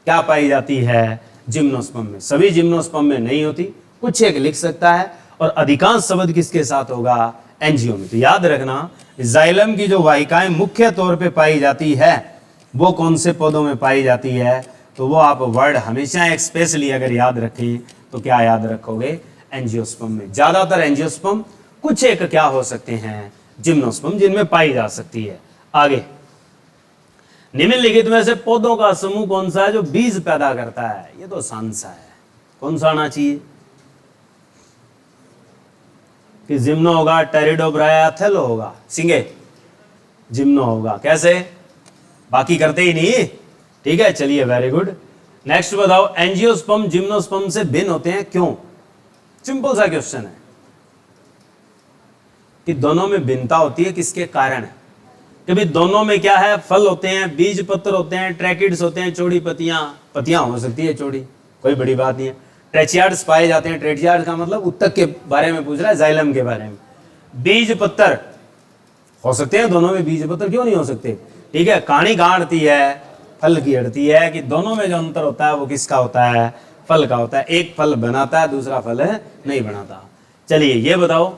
क्या पाई जाती है? जिम्नोस्पर्म में। सभी जिम्नोस्पर्म में नहीं होती, कुछ एक लिख सकता है, और अधिकांश शब्द किसके साथ होगा? एंजियो में। तो याद रखना, जाइलम की जो वाहिकाएं मुख्य तौर पे पाई जाती है, वो कौन से पौधों में पाई जाती है? तो वो आप वर्ड हमेशा एक स्पेशली अगर याद रखें तो क्या याद रखोगे? एंजियोस्पर्म में। ज्यादातर एंजियोस्पर्म, कुछ एक क्या हो सकते हैं? जिम्नोस्पर्म, जिनमें पाई जा सकती है। आगे, निम्नलिखित में से पौधों का समूह कौन सा है जो बीज पैदा करता है? ये तो आसान सा है, कौन सा आना चाहिए? कि जिम्नो होगा, टेरिडोब्राया, थैलो होगा? सिंगे जिम्नो होगा। कैसे? बाकी करते ही नहीं। ठीक है, चलिए वेरी गुड। नेक्स्ट बताओ, एंजियोस्पर्म जिम्नोस्पर्म से भिन्न होते हैं क्यों? सिंपल सा क्वेश्चन है कि दोनों में भिन्नता होती है, किसके कारण? कि भाई दोनों में क्या है? फल होते हैं, बीज पत्र होते हैं, ट्रैकिड्स होते हैं, चौड़ी पत्तियां हो सकती है चौड़ी, कोई बड़ी बात नहीं है। ट्रेचियार्ड्स पाए जाते हैं। ट्रेचियार्ड का मतलब उत्तक के बारे में पूछ रहा है, जाइलम के बारे में। बीज पत्र हो सकते हैं दोनों में, बीज पत्र क्यों नहीं हो सकते? ठीक है, कहानी कहाँ अड़ती है? फल की अड़ती है कि दोनों में जो अंतर होता है वो किसका होता है? फल का होता है। एक फल बनाता है, दूसरा फल नहीं बनाता। चलिए ये बताओ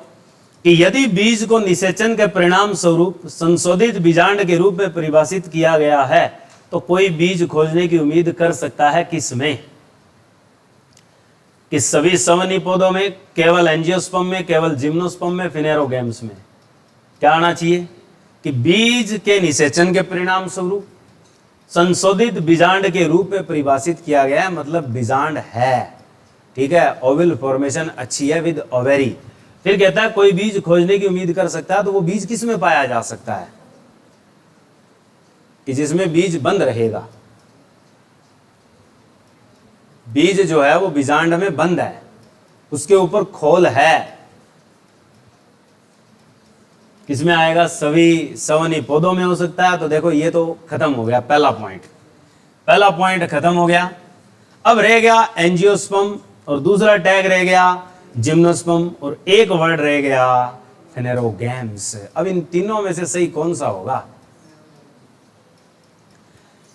कि यदि बीज को निषेचन के परिणाम स्वरूप संशोधित बीजांड के रूप में परिभाषित किया गया है, तो कोई बीज खोजने की उम्मीद कर सकता है किसमें? कि सभी सवनी पौधों में, केवल एंजियोस्पर्म में, केवल जिम्नोस्पर्म में, फिनेरोगैम्स में? क्या आना चाहिए? कि बीज के निषेचन के परिणाम स्वरूप संशोधित बीजांड के रूप में परिभाषित किया गया है, मतलब बीजांड है। ठीक है, ओवल फॉर्मेशन अच्छी है विद ओवेरी। फिर कहता है कोई बीज खोजने की उम्मीद कर सकता है, तो वो बीज किस में पाया जा सकता है? कि जिसमें बीज बंद रहेगा। बीज जो है वो बीजांड में बंद है, उसके ऊपर खोल है। किसमें आएगा? सभी सवनी पौधों में हो सकता है। तो देखो ये तो खत्म हो गया, पहला पॉइंट खत्म हो गया। अब रह गया एंजियोस्पर्म, और दूसरा टैग रह गया जिम्नोस्पर्म, और एक वर्ड रह गया फिनेरोगैम्स। अब इन तीनों में से सही कौन सा होगा?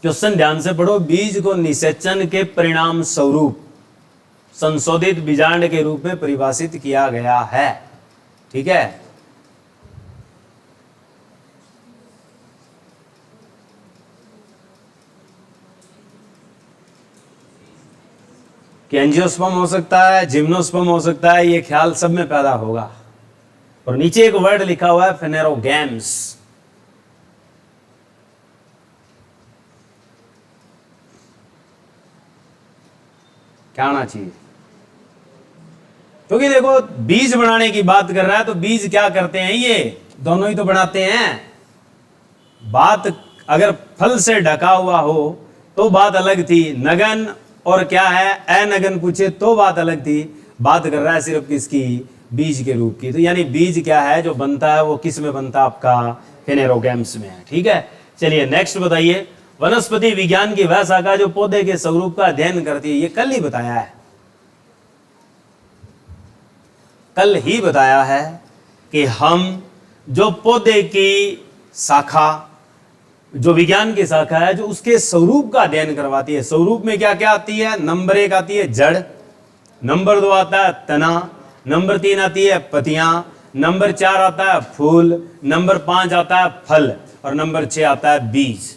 क्वेश्चन ध्यान से पढ़ो। बीज को निषेचन के परिणाम स्वरूप संशोधित बीजांड के रूप में परिभाषित किया गया है। ठीक है, कि एंजियोस्पर्म हो सकता है, जिम्नोस्पर्म हो सकता है, ये ख्याल सब में पैदा होगा। और नीचे एक वर्ड लिखा हुआ है फेनेरोगैम्स। क्या आना चाहिए? क्योंकि देखो बीज बनाने की बात कर रहा है, तो बीज क्या करते हैं, ये दोनों ही तो बनाते हैं। बात अगर फल से ढका हुआ हो तो बात अलग थी, नगन और क्या है अनगन पूछे तो बात अलग थी। बात कर रहा है सिर्फ किसकी, बीज के रूप की। तो यानी बीज क्या है जो बनता है, वो किस में बनता है, आपका फेनेरोगैम्स में है। ठीक है, चलिए नेक्स्ट बताइए। वनस्पति विज्ञान की वह शाखा जो पौधे के स्वरूप का अध्ययन करती है। ये कल ही बताया है, कल ही बताया है कि हम जो पौधे की शाखा, जो विज्ञान की शाखा है, जो उसके स्वरूप का अध्ययन करवाती है। स्वरूप में क्या क्या आती है? नंबर 1 आती है जड़, नंबर 2 आता है तना, नंबर 3 आती है पत्तियां, नंबर 4 आता है फूल, नंबर 5 आता है फल, और नंबर 6 आता है बीज।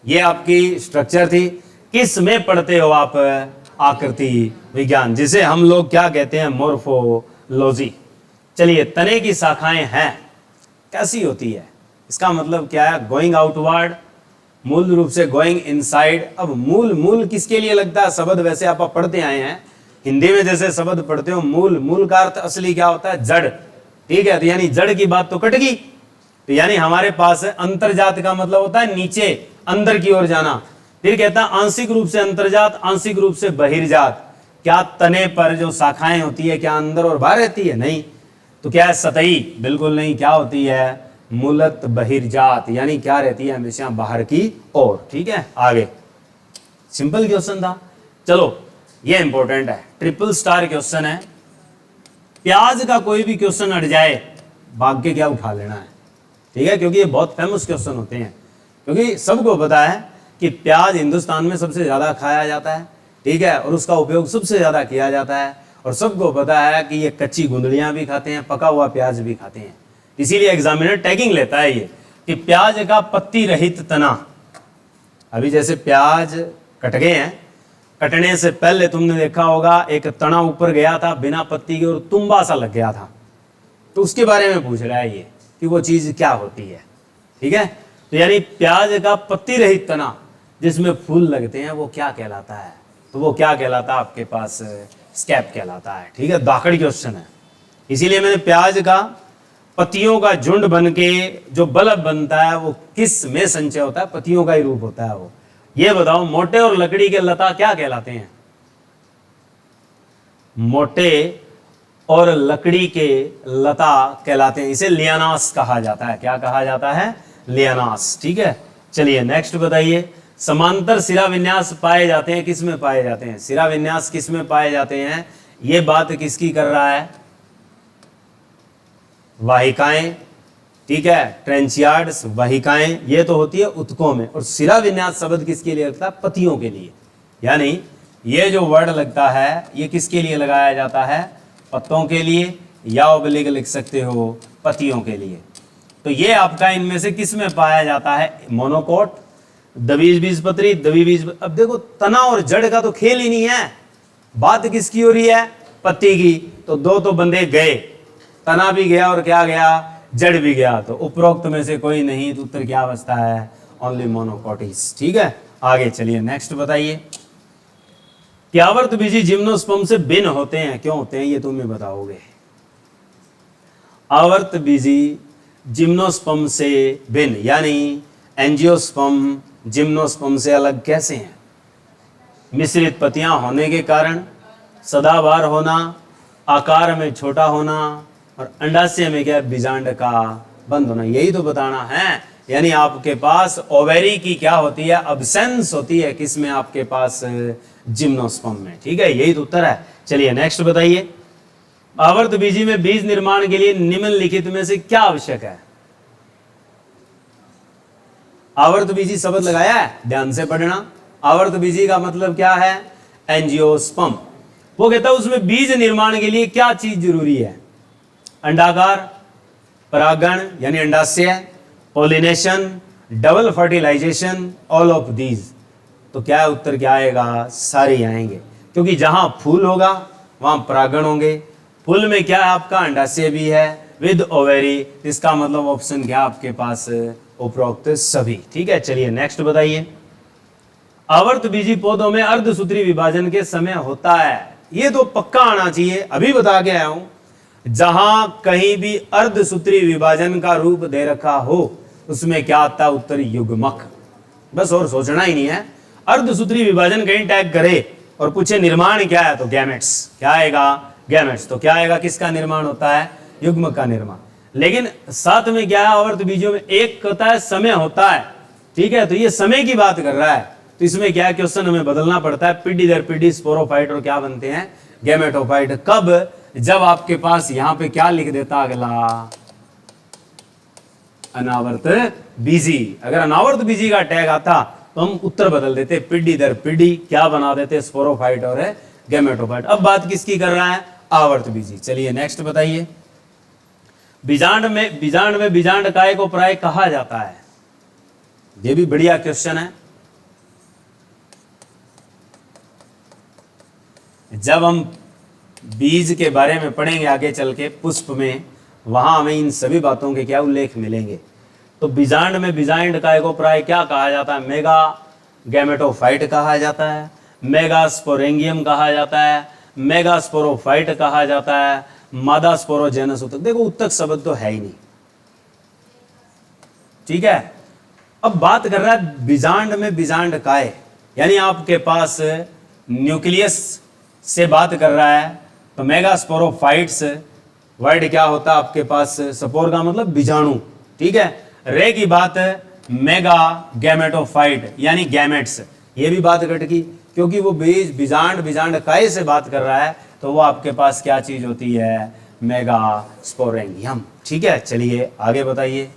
ये आपकी स्ट्रक्चर थी। किस में पढ़ते हो आप? आकृति विज्ञान, जिसे हम लोग क्या कहते हैं, मोर्फोलॉजी। चलिए, तने की शाखाएं हैं, कैसी होती है? इसका मतलब क्या है? गोइंग आउटवर्ड, मूल रूप से गोइंग इनसाइड। अब मूल, मूल किसके लिए लगता है शब्द? वैसे आप पढ़ते आए हैं हिंदी में, जैसे शब्द पढ़ते हो मूल, मूल का अर्थ असली क्या होता है? जड़। ठीक है, तो यानी जड़ की बात तो कट गई। तो यानी हमारे पास अंतर्जात का मतलब होता है नीचे, अंदर की ओर जाना। फिर कहता है आंशिक रूप से अंतर्जात, आंशिक रूप से बहिर्जात। क्या तने पर जो शाखाएं होती है क्या अंदर और बाहर रहती है? नहीं। तो क्या है? सतही? बिल्कुल नहीं। क्या होती है? मूलत बहिर्जात, यानी क्या रहती है? हमेशा बाहर की ओर। ठीक है, आगे। सिंपल क्वेश्चन था। चलो, ये इंपॉर्टेंट है, ट्रिपल स्टार क्वेश्चन है। प्याज का कोई भी क्वेश्चन अट जाए, भाग के क्या उठा लेना है। ठीक है, क्योंकि ये बहुत फेमस क्वेश्चन होते हैं। क्योंकि सबको पता है कि प्याज हिंदुस्तान में सबसे ज्यादा खाया जाता है। ठीक है, और उसका उपयोग सबसे ज्यादा किया जाता है। और सबको पता है कि ये कच्ची गुंदलियां भी खाते हैं, पका हुआ प्याज भी खाते हैं। इसीलिए एग्जामिनर टैगिंग लेता है ये कि प्याज का पत्ती रहित तना। अभी जैसे प्याज कट गए हैं, कटने से पहले तुमने देखा होगा एक तना ऊपर गया था बिना पत्ती के और तुम्बा सा लग गया था। तो उसके बारे में पूछ रहा है ये कि वो चीज क्या होती है। ठीक है, तो यानी प्याज का पत्ती रहित तना जिसमें फूल लगते हैं वो क्या कहलाता है? तो वो क्या कहलाता है आपके पास? स्कैप कहलाता है। ठीक है, दाखड़ी क्वेश्चन है। इसीलिए मैंने प्याज का पत्तियों का झुंड बन के जो बल्ब बनता है वो किस में संचय होता है? पत्तियों का ही रूप होता है वो। ये बताओ, मोटे और लकड़ी के लता क्या कहलाते हैं? मोटे और लकड़ी के लता कहलाते हैं। इसे लियानास कहा जाता है। क्या कहा जाता है? लियानास। ठीक है, चलिए नेक्स्ट बताइए। समांतर शिरा विन्यास पाए जाते हैं, किस में पाए जाते हैं? शिरा विन्यास किस में पाए जाते हैं? ये बात किसकी कर रहा है? वाहिकाएं। ठीक है, ट्रेंचियार्ड्स, वाहिकाएं, ये तो होती है उत्कों में। और शिरा विन्यास शब्द किसके लिए लगता है? पत्तियों के लिए। यानी ये जो वर्ड लगता है ये किसके लिए लगाया जाता है? पत्तों के लिए, या ओब्लिक लिख सकते हो पत्तियों के लिए। तो ये आपका इनमें से किस में पाया जाता है? मोनोकोट, द्विबीजपत्री, द्विबीज। अब देखो, तना और जड़ का तो खेल ही नहीं है। बात किसकी हो रही है? पत्ती की। तो दो तो बंदे गए, तना भी गया और क्या गया? जड़ भी गया। तो उपरोक्त में से कोई नहीं, तो उत्तर क्या बचता है? ओनली मोनोकोटिस। ठीक है, आगे चलिए नेक्स्ट बताइए। क्या आवर्त बीजी जिम्नोस्पर्म से भिन्न होते हैं? क्यों होते हैं ये तुम्हें बताओगे। आवर्त बीजी जिम्नोस्पर्म से भिन्न, यानी एंजियोस्पर्म जिम्नोस्पर्म से अलग कैसे हैं? मिश्रित पत्तियां होने के कारण, सदाबहार होना, आकार में छोटा होना, और अंडाशय में क्या? बीजांड का बंद होना। यही तो बताना है। यानी आपके पास ओवेरी की क्या होती है? अब्सेंस होती है। किसमें? आपके पास जिम्नोस्पर्म में। ठीक है, यही तो उत्तर है। चलिए नेक्स्ट बताइए। आवर्त बीजी में बीज निर्माण के लिए निम्नलिखित में से क्या आवश्यक है? आवर्त बीजी शब्द लगाया है, ध्यान से पढ़ना। आवर्त बीजी का मतलब क्या है? एंजियोस्पर्म। वो कहता है उसमें बीज निर्माण के लिए क्या चीज जरूरी है? अंडाकार, परागण यानी अंडाशय, pollination, double fertilisation, all of these. तो क्या उत्तर क्या आएगा? सारे आएंगे, क्योंकि जहां फूल होगा वहां परागण होंगे। फूल में क्या है आपका? अंडाशय भी है विद ओवेरी। इसका मतलब ऑप्शन क्या आपके पास? उपरोक्त सभी। ठीक है, चलिए नेक्स्ट बताइए। आवर्त बीजी पौधों में अर्धसूत्री विभाजन के समय होता है। ये तो पक्का आना चाहिए, अभी बता के आया हूं। जहां कहीं भी अर्धसूत्री विभाजन का रूप दे रखा हो उसमें क्या आता? उत्तर युग्मक। बस और सोचना ही नहीं है। अर्धसूत्री विभाजन कहीं टैग करे और पूछे निर्माण क्या है तो गैमेट्स। क्या आएगा? गैमेट्स। तो क्या आएगा? किसका निर्माण होता है? युग्म का निर्माण। लेकिन साथ में क्या है? आवर्त बीजों में एक कहता है समय होता है। ठीक है, तो ये समय की बात कर रहा है, तो इसमें क्या क्वेश्चन हमें बदलना पड़ता है। पीढ़ी दर पीढ़ी स्पोरोफाइट और क्या बनते हैं? गैमेटोफाइट। कब? जब आपके पास यहां पे क्या लिख देता अगला? अनावर्त बीजी। अगर अनावर्त बीजी का टैग आता तो हम उत्तर बदल देते, पीढ़ी दर पीढ़ी क्या बना देते? स्पोरोफाइट और गैमेटोफाइट। अब बात किसकी कर रहा है? आवर्त बीजी। चलिए नेक्स्ट बताइए। बीजांड में बीजांड काय को प्राय कहा जाता है? ये भी बढ़िया क्वेश्चन है। जब हम बीज के बारे में पढ़ेंगे आगे चल के पुष्प में, वहां हमें इन सभी बातों के क्या उल्लेख मिलेंगे। तो बीजांड में बीजांड काय को प्राय क्या कहा जाता है? मेगा गैमेटोफाइट कहा जाता है, मेगा स्पोरेंगियम कहा जाता है, मेगा स्पोरोफाइट कहा जाता है, मादा स्पोरोजेनस उत्तक। देखो उत्तक शब्द तो है ही नहीं। ठीक है, अब बात कर रहा है बीजांड में बीजांड काय, यानी आपके पास न्यूक्लियस से बात कर रहा है। तो मेगा स्पोरोफाइट्स वर्ड क्या होता है आपके पास? स्पोर का मतलब बीजाणु। ठीक है, रे की बात मेगा गैमेटोफाइट यानी गैमेट्स। ये भी बात कट गई, क्योंकि वो बीज बीजांड काय से बात कर रहा है, तो वो आपके पास क्या चीज होती है? मेगा स्पोरेंगियम। ठीक है, चलिए आगे बताइए।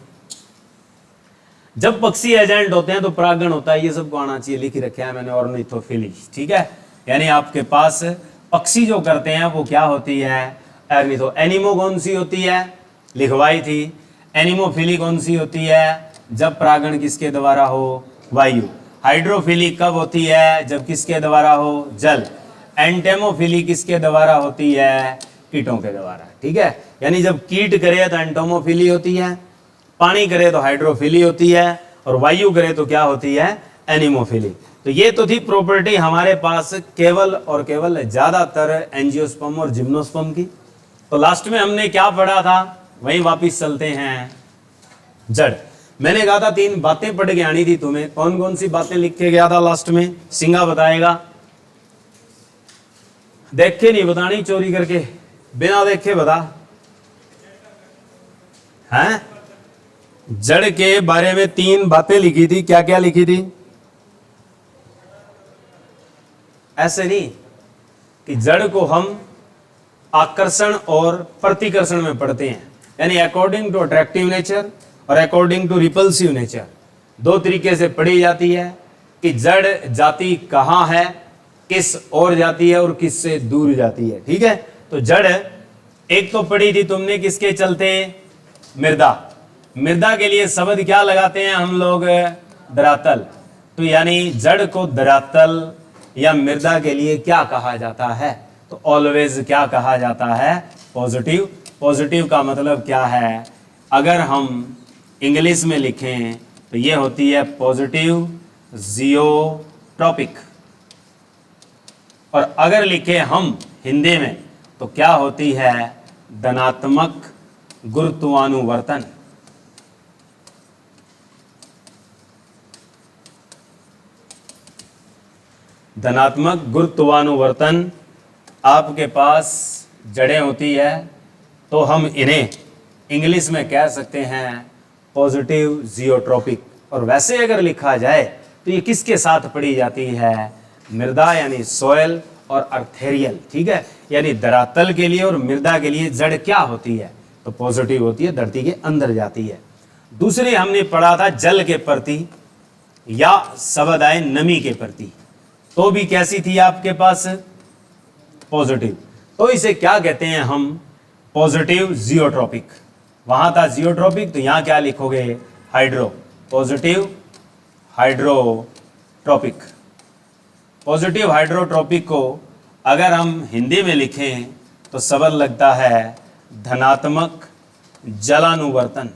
जब पक्षी एजेंट होते हैं तो परागण होता है। ये सबको आना चाहिए, लिख रखे हैं मैंने, ऑर्निथोफिली। ठीक है, यानी आपके पास पक्षी जो करते हैं वो क्या होती है? एर्निथो। एनिमो कौन सी होती है? लिखवाई थी। एनिमोफिली कौन सी होती है? जब परागण किसके द्वारा हो? वायु। हाइड्रोफिली कब होती है? जब किसके द्वारा हो? जल। एंटेमोफिली किसके द्वारा होती है? कीटों के द्वारा। ठीक है, यानी जब कीट करे तो एंटोमोफिली होती है, पानी करे तो हाइड्रोफिली होती है, और वायु करे तो क्या होती है? एनिमोफिली। तो ये तो थी प्रॉपर्टी हमारे पास केवल और केवल ज्यादातर एंजियोस्पर्म और जिम्नोस्पर्म की। तो लास्ट में हमने क्या पढ़ा था? वहीं वापिस चलते हैं। जड़। मैंने कहा था 3 बातें पढ़ के आनी थी तुम्हें। कौन कौन सी बातें लिख के गया था लास्ट में? सिंगा बताएगा। देख के नहीं बतानी, चोरी करके, बिना देखे बता। हैं? जड़ के बारे में 3 बातें लिखी थी। क्या क्या लिखी थी? ऐसे नहीं कि जड़ को हम आकर्षण और प्रतिकर्षण में पढ़ते हैं, यानी अकॉर्डिंग टू अट्रैक्टिव नेचर और अकॉर्डिंग टू रिपल्सिव नेचर। 2 तरीके से पढ़ी जाती है कि जड़ जाति कहां है, किस और जाती है और किस से दूर जाती है। ठीक है, तो जड़ एक तो पढ़ी थी तुमने किसके चलते? मृदा। मृदा के लिए शब्द क्या लगाते हैं हम लोग? धरातल। तो यानी जड़ को धरातल या मृदा के लिए क्या कहा जाता है? तो ऑलवेज क्या कहा जाता है? पॉजिटिव। पॉजिटिव का मतलब क्या है? अगर हम इंग्लिश में लिखें तो ये होती है पॉजिटिव जियोट्रॉपिक, और अगर लिखें हम हिंदी में तो क्या होती है? धनात्मक गुरुत्वानुवर्तन। धनात्मक गुरुत्वानुवर्तन आपके पास जड़ें होती है, तो हम इन्हें इंग्लिश में कह सकते हैं पॉजिटिव जियोट्रॉपिक। और वैसे अगर लिखा जाए तो ये किसके साथ पढ़ी जाती है? मृदा यानी सोयल और अर्थेरियल। ठीक है, यानी धरातल के लिए और मृदा के लिए जड़ क्या होती है? तो पॉजिटिव होती है, धरती के अंदर जाती है। दूसरे हमने पढ़ा था जल के प्रति या शब्द आए नमी के प्रति, तो भी कैसी थी आपके पास, पॉजिटिव। तो इसे क्या कहते हैं हम, पॉजिटिव जियोट्रॉपिक। वहां था जियोट्रॉपिक, तो यहां क्या लिखोगे, hydro, positive hydrotropic. Positive hydrotropic को अगर हम हिंदी में लिखें तो शब्द लगता है धनात्मक जलानुवर्तन।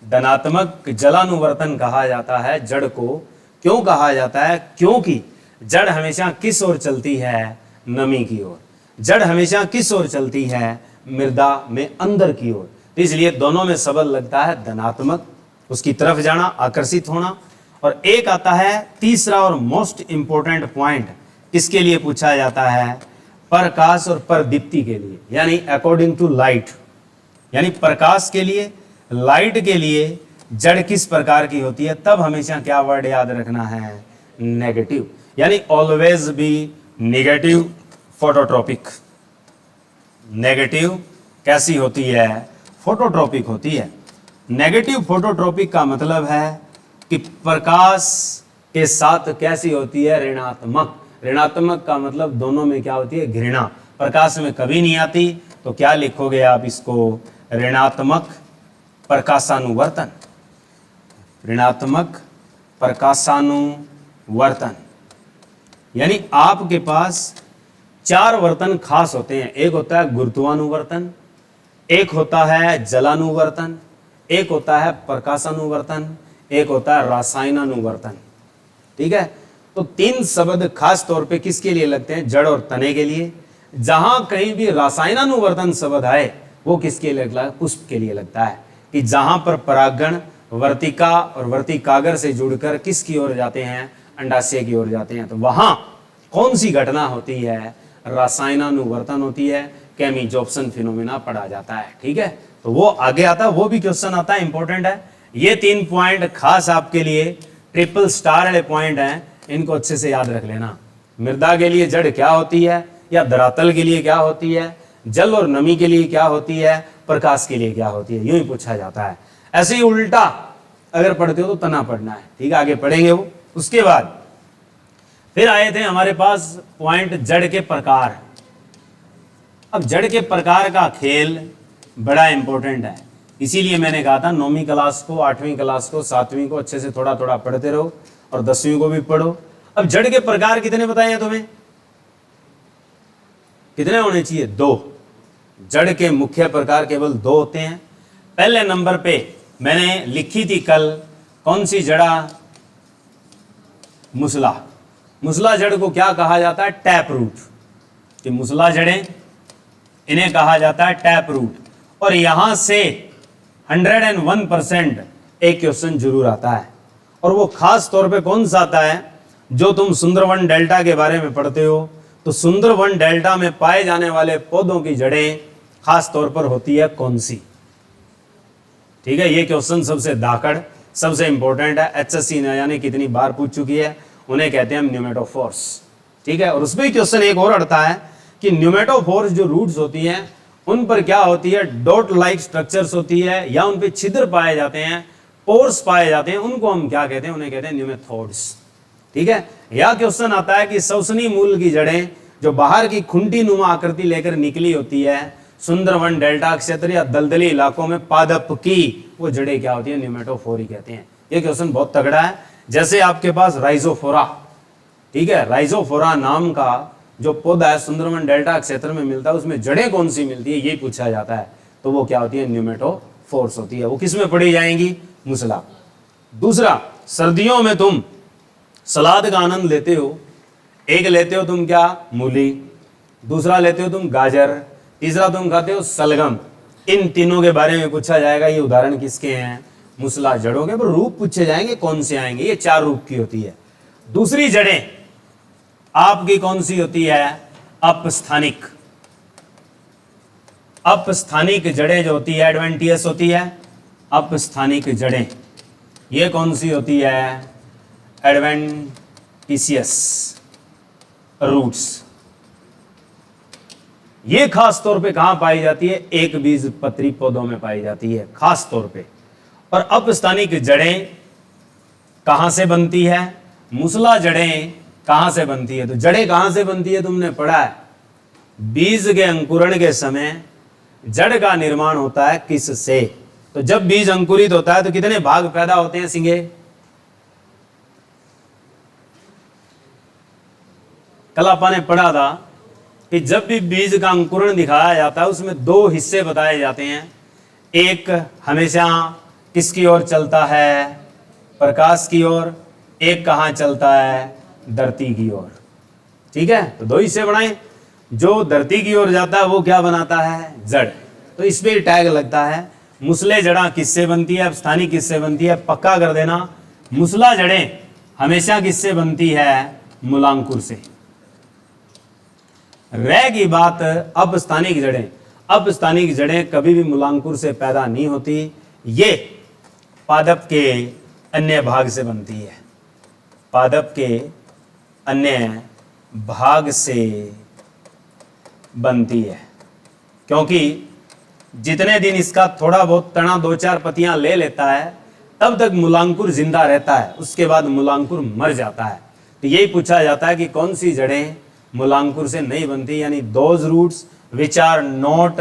धनात्मक जलानुवर्तन कहा जाता है जड़ को। क्यों कहा जाता है, क्योंकि जड़ हमेशा किस ओर चलती है, नमी की ओर। जड़ हमेशा किस ओर चलती है, मृदा में अंदर की ओर। तो इसलिए दोनों में शब्द लगता है धनात्मक, उसकी तरफ जाना, आकर्षित होना। और एक आता है तीसरा और मोस्ट इंपोर्टेंट पॉइंट, किसके लिए पूछा जाता है, प्रकाश और प्रदीप्ति के लिए, यानी अकॉर्डिंग टू लाइट, यानी प्रकाश के लिए, लाइट के लिए जड़ किस प्रकार की होती है। तब हमेशा क्या वर्ड याद रखना है, नेगेटिव, यानी always be negative phototropic. Negative कैसी होती है, फोटोट्रॉपिक होती है। नेगेटिव फोटोट्रॉपिक का मतलब है कि प्रकाश के साथ कैसी होती है, ऋणात्मक। ऋणात्मक का मतलब दोनों में क्या होती है, घृणा। प्रकाश में कभी नहीं आती, तो क्या लिखोगे आप इसको, ऋणात्मक प्रकाशानुवर्तन। ऋणात्मक प्रकाशानुवर्तन, यानी आपके पास चार वर्तन खास होते हैं। एक होता है गुरुत्वानुवर्तन, एक होता है जलानुवर्तन, एक होता है प्रकाशानुवर्तन, एक होता है रसायनानुवर्तन। ठीक है, तो तीन शब्द खास तौर पे किसके लिए लगते हैं, जड़ और तने के लिए। जहां कहीं भी रसायनानुवर्तन शब्द आए वो किसके लिए लगता है, पुष्प के लिए लगता है, कि जहां पर परागण वर्तिका और वर्तिकागर से जुड़कर किसकी ओर जाते हैं, अंडाशय की ओर जाते हैं। तो वहां कौन सी घटना होती है, रसायनानुवर्तन होती है, केमिजोप्शन फिनोमेना पढ़ा जाता है। ठीक है, तो वो आगे आता है, वो भी क्वेश्चन आता है, इंपॉर्टेंट है। ये तीन पॉइंट खास आपके लिए ट्रिपल स्टार वाले पॉइंट हैं, इनको अच्छे से याद रख लेना। मृदा के लिए जड़ क्या होती है, या धरातल के लिए क्या होती है, जल और नमी के लिए क्या होती है, प्रकाश के लिए क्या होती है, यूं ही पूछा जाता है। ऐसे ही उल्टा अगर पढ़ते हो तो तना पढ़ना है। ठीक है, आगे पढ़ेंगे वो। उसके बाद फिर आए थे हमारे पास पॉइंट जड़ के प्रकार। अब जड़ के प्रकार का खेल बड़ा इंपॉर्टेंट है, इसीलिए मैंने कहा था 9वीं क्लास को, 8वीं क्लास को, 7वीं को अच्छे से थोड़ा थोड़ा पढ़ते रहो और 10वीं को भी पढ़ो। अब जड़ के प्रकार कितने बताए हैं तुम्हें, कितने होने चाहिए, 2। जड़ के मुख्य प्रकार केवल 2 होते हैं। पहले नंबर पे मैंने लिखी थी कल, कौन सी जड़ा, मुसला। मुसला जड़ को क्या कहा जाता है, टैप रूट। कि मुसला जड़ें, इन्हें कहा जाता है टैप रूट। और यहां से 101% एक क्वेश्चन जरूर आता है, और वो खास तौर पे कौन सा आता है, जो तुम सुंदरवन डेल्टा के बारे में पढ़ते हो, तो सुंदरवन डेल्टा में पाए जाने वाले पौधों की जड़ें खास तौर पर होती है कौन सी। ठीक है, ये क्वेश्चन सबसे धाकड़, सबसे इंपॉर्टेंट है। एचएससी ने जाने कितनी बार पूछ चुकी है, उन्हें कहते हैं न्यूमेटोफोर्स। ठीक है, और उसमें क्वेश्चन एक और अड़ता है कि न्यूमेटोफोर्स जो रूट्स होती हैं उन पर क्या होती है, डॉट लाइक स्ट्रक्चर्स होती है, या उन पे छिद्र पाए जाते हैं, पोर्स पाए जाते हैं, उनको हम क्या कहते हैं, उन्हें कहते हैं न्यूमेथोड्स। ठीक है, यह क्वेश्चन आता है कि सवसनी मूल की जड़ें जो बाहर की खुंटी नुमा आकृति लेकर निकली होती है, सुंदरवन डेल्टा क्षेत्र या दलदली इलाकों में पादप की वो जड़ें क्या होती है, न्यूमेटोफोरी कहते हैं। ये क्वेश्चन बहुत तगड़ा है। जैसे आपके पास राइजोफोरा, ठीक है, राइजोफोरा नाम का जो पौधा है सुंदरवन डेल्टा क्षेत्र में मिलता है, उसमें जड़ें कौन सी मिलती है, ये पूछा जाता है। तो वो क्या होती है, न्यूमेटोफोर्स होती है। वो किस में पढ़ी जाएंगी, मुसला। दूसरा, सर्दियों में तुम सलाद का आनंद लेते हो, एक लेते हो तुम क्या, मूली, दूसरा लेते हो तुम गाजर, तीसरा तुम खाते हो सलगम। इन तीनों के बारे में पूछा जाएगा, ये उदाहरण किसके हैं, मुसला जड़ों के। पर रूप पूछे जाएंगे कौन से आएंगे, ये 4 रूप की होती है। दूसरी जड़ें आपकी कौन सी होती है, अपस्थानिक। अपस्थानिक जड़ें जो होती है एडवेंटियस होती है। अपस्थानिक जड़ें ये कौन सी होती है, एडवेंटिशियस रूट्स। ये खास तौर पे कहां पाई जाती है, एक बीज पत्री पौधों में पाई जाती है खास तौर पे। और अपस्थानिक जड़ें कहां से बनती है, मूसला जड़ें कहां से बनती है। तो जड़ें कहां से बनती है तुमने पढ़ा है, बीज के अंकुरण के समय जड़ का निर्माण होता है किससे। तो जब बीज अंकुरित होता है तो कितने भाग पैदा होते हैं सिंगे, कल आपा ने पढ़ा था कि जब भी बीज का अंकुरण दिखाया जाता है उसमें दो हिस्से बताए जाते हैं। एक हमेशा किसकी ओर चलता है, प्रकाश की ओर। एक कहां चलता है, धरती की ओर। ठीक है, तो दो हिस्से बनाए। जो धरती की ओर जाता है वो क्या बनाता है, जड़। तो इस पे टैग लगता है। मुसले जड़ा किससे बनती है, स्थानिक किससे बनती है, पक्का कर देना। मुसला जड़ें हमेशा किससे बनती है, मूलांकुर से। रह की बात अपस्थानिक जड़ें। अपस्थानिक जड़ें कभी भी मूलांकुर से पैदा नहीं होती, ये पादप के अन्य भाग से बनती है, पादप के अन्य भाग से बनती है। क्योंकि जितने दिन इसका थोड़ा बहुत तना दो चार पत्तियां ले लेता है तब तक मूलांकुर जिंदा रहता है, उसके बाद मूलांकुर मर जाता है। तो यही पूछा जाता है कि कौन सी जड़ें मूलांकुर से नहीं बनती, यानी those roots which are not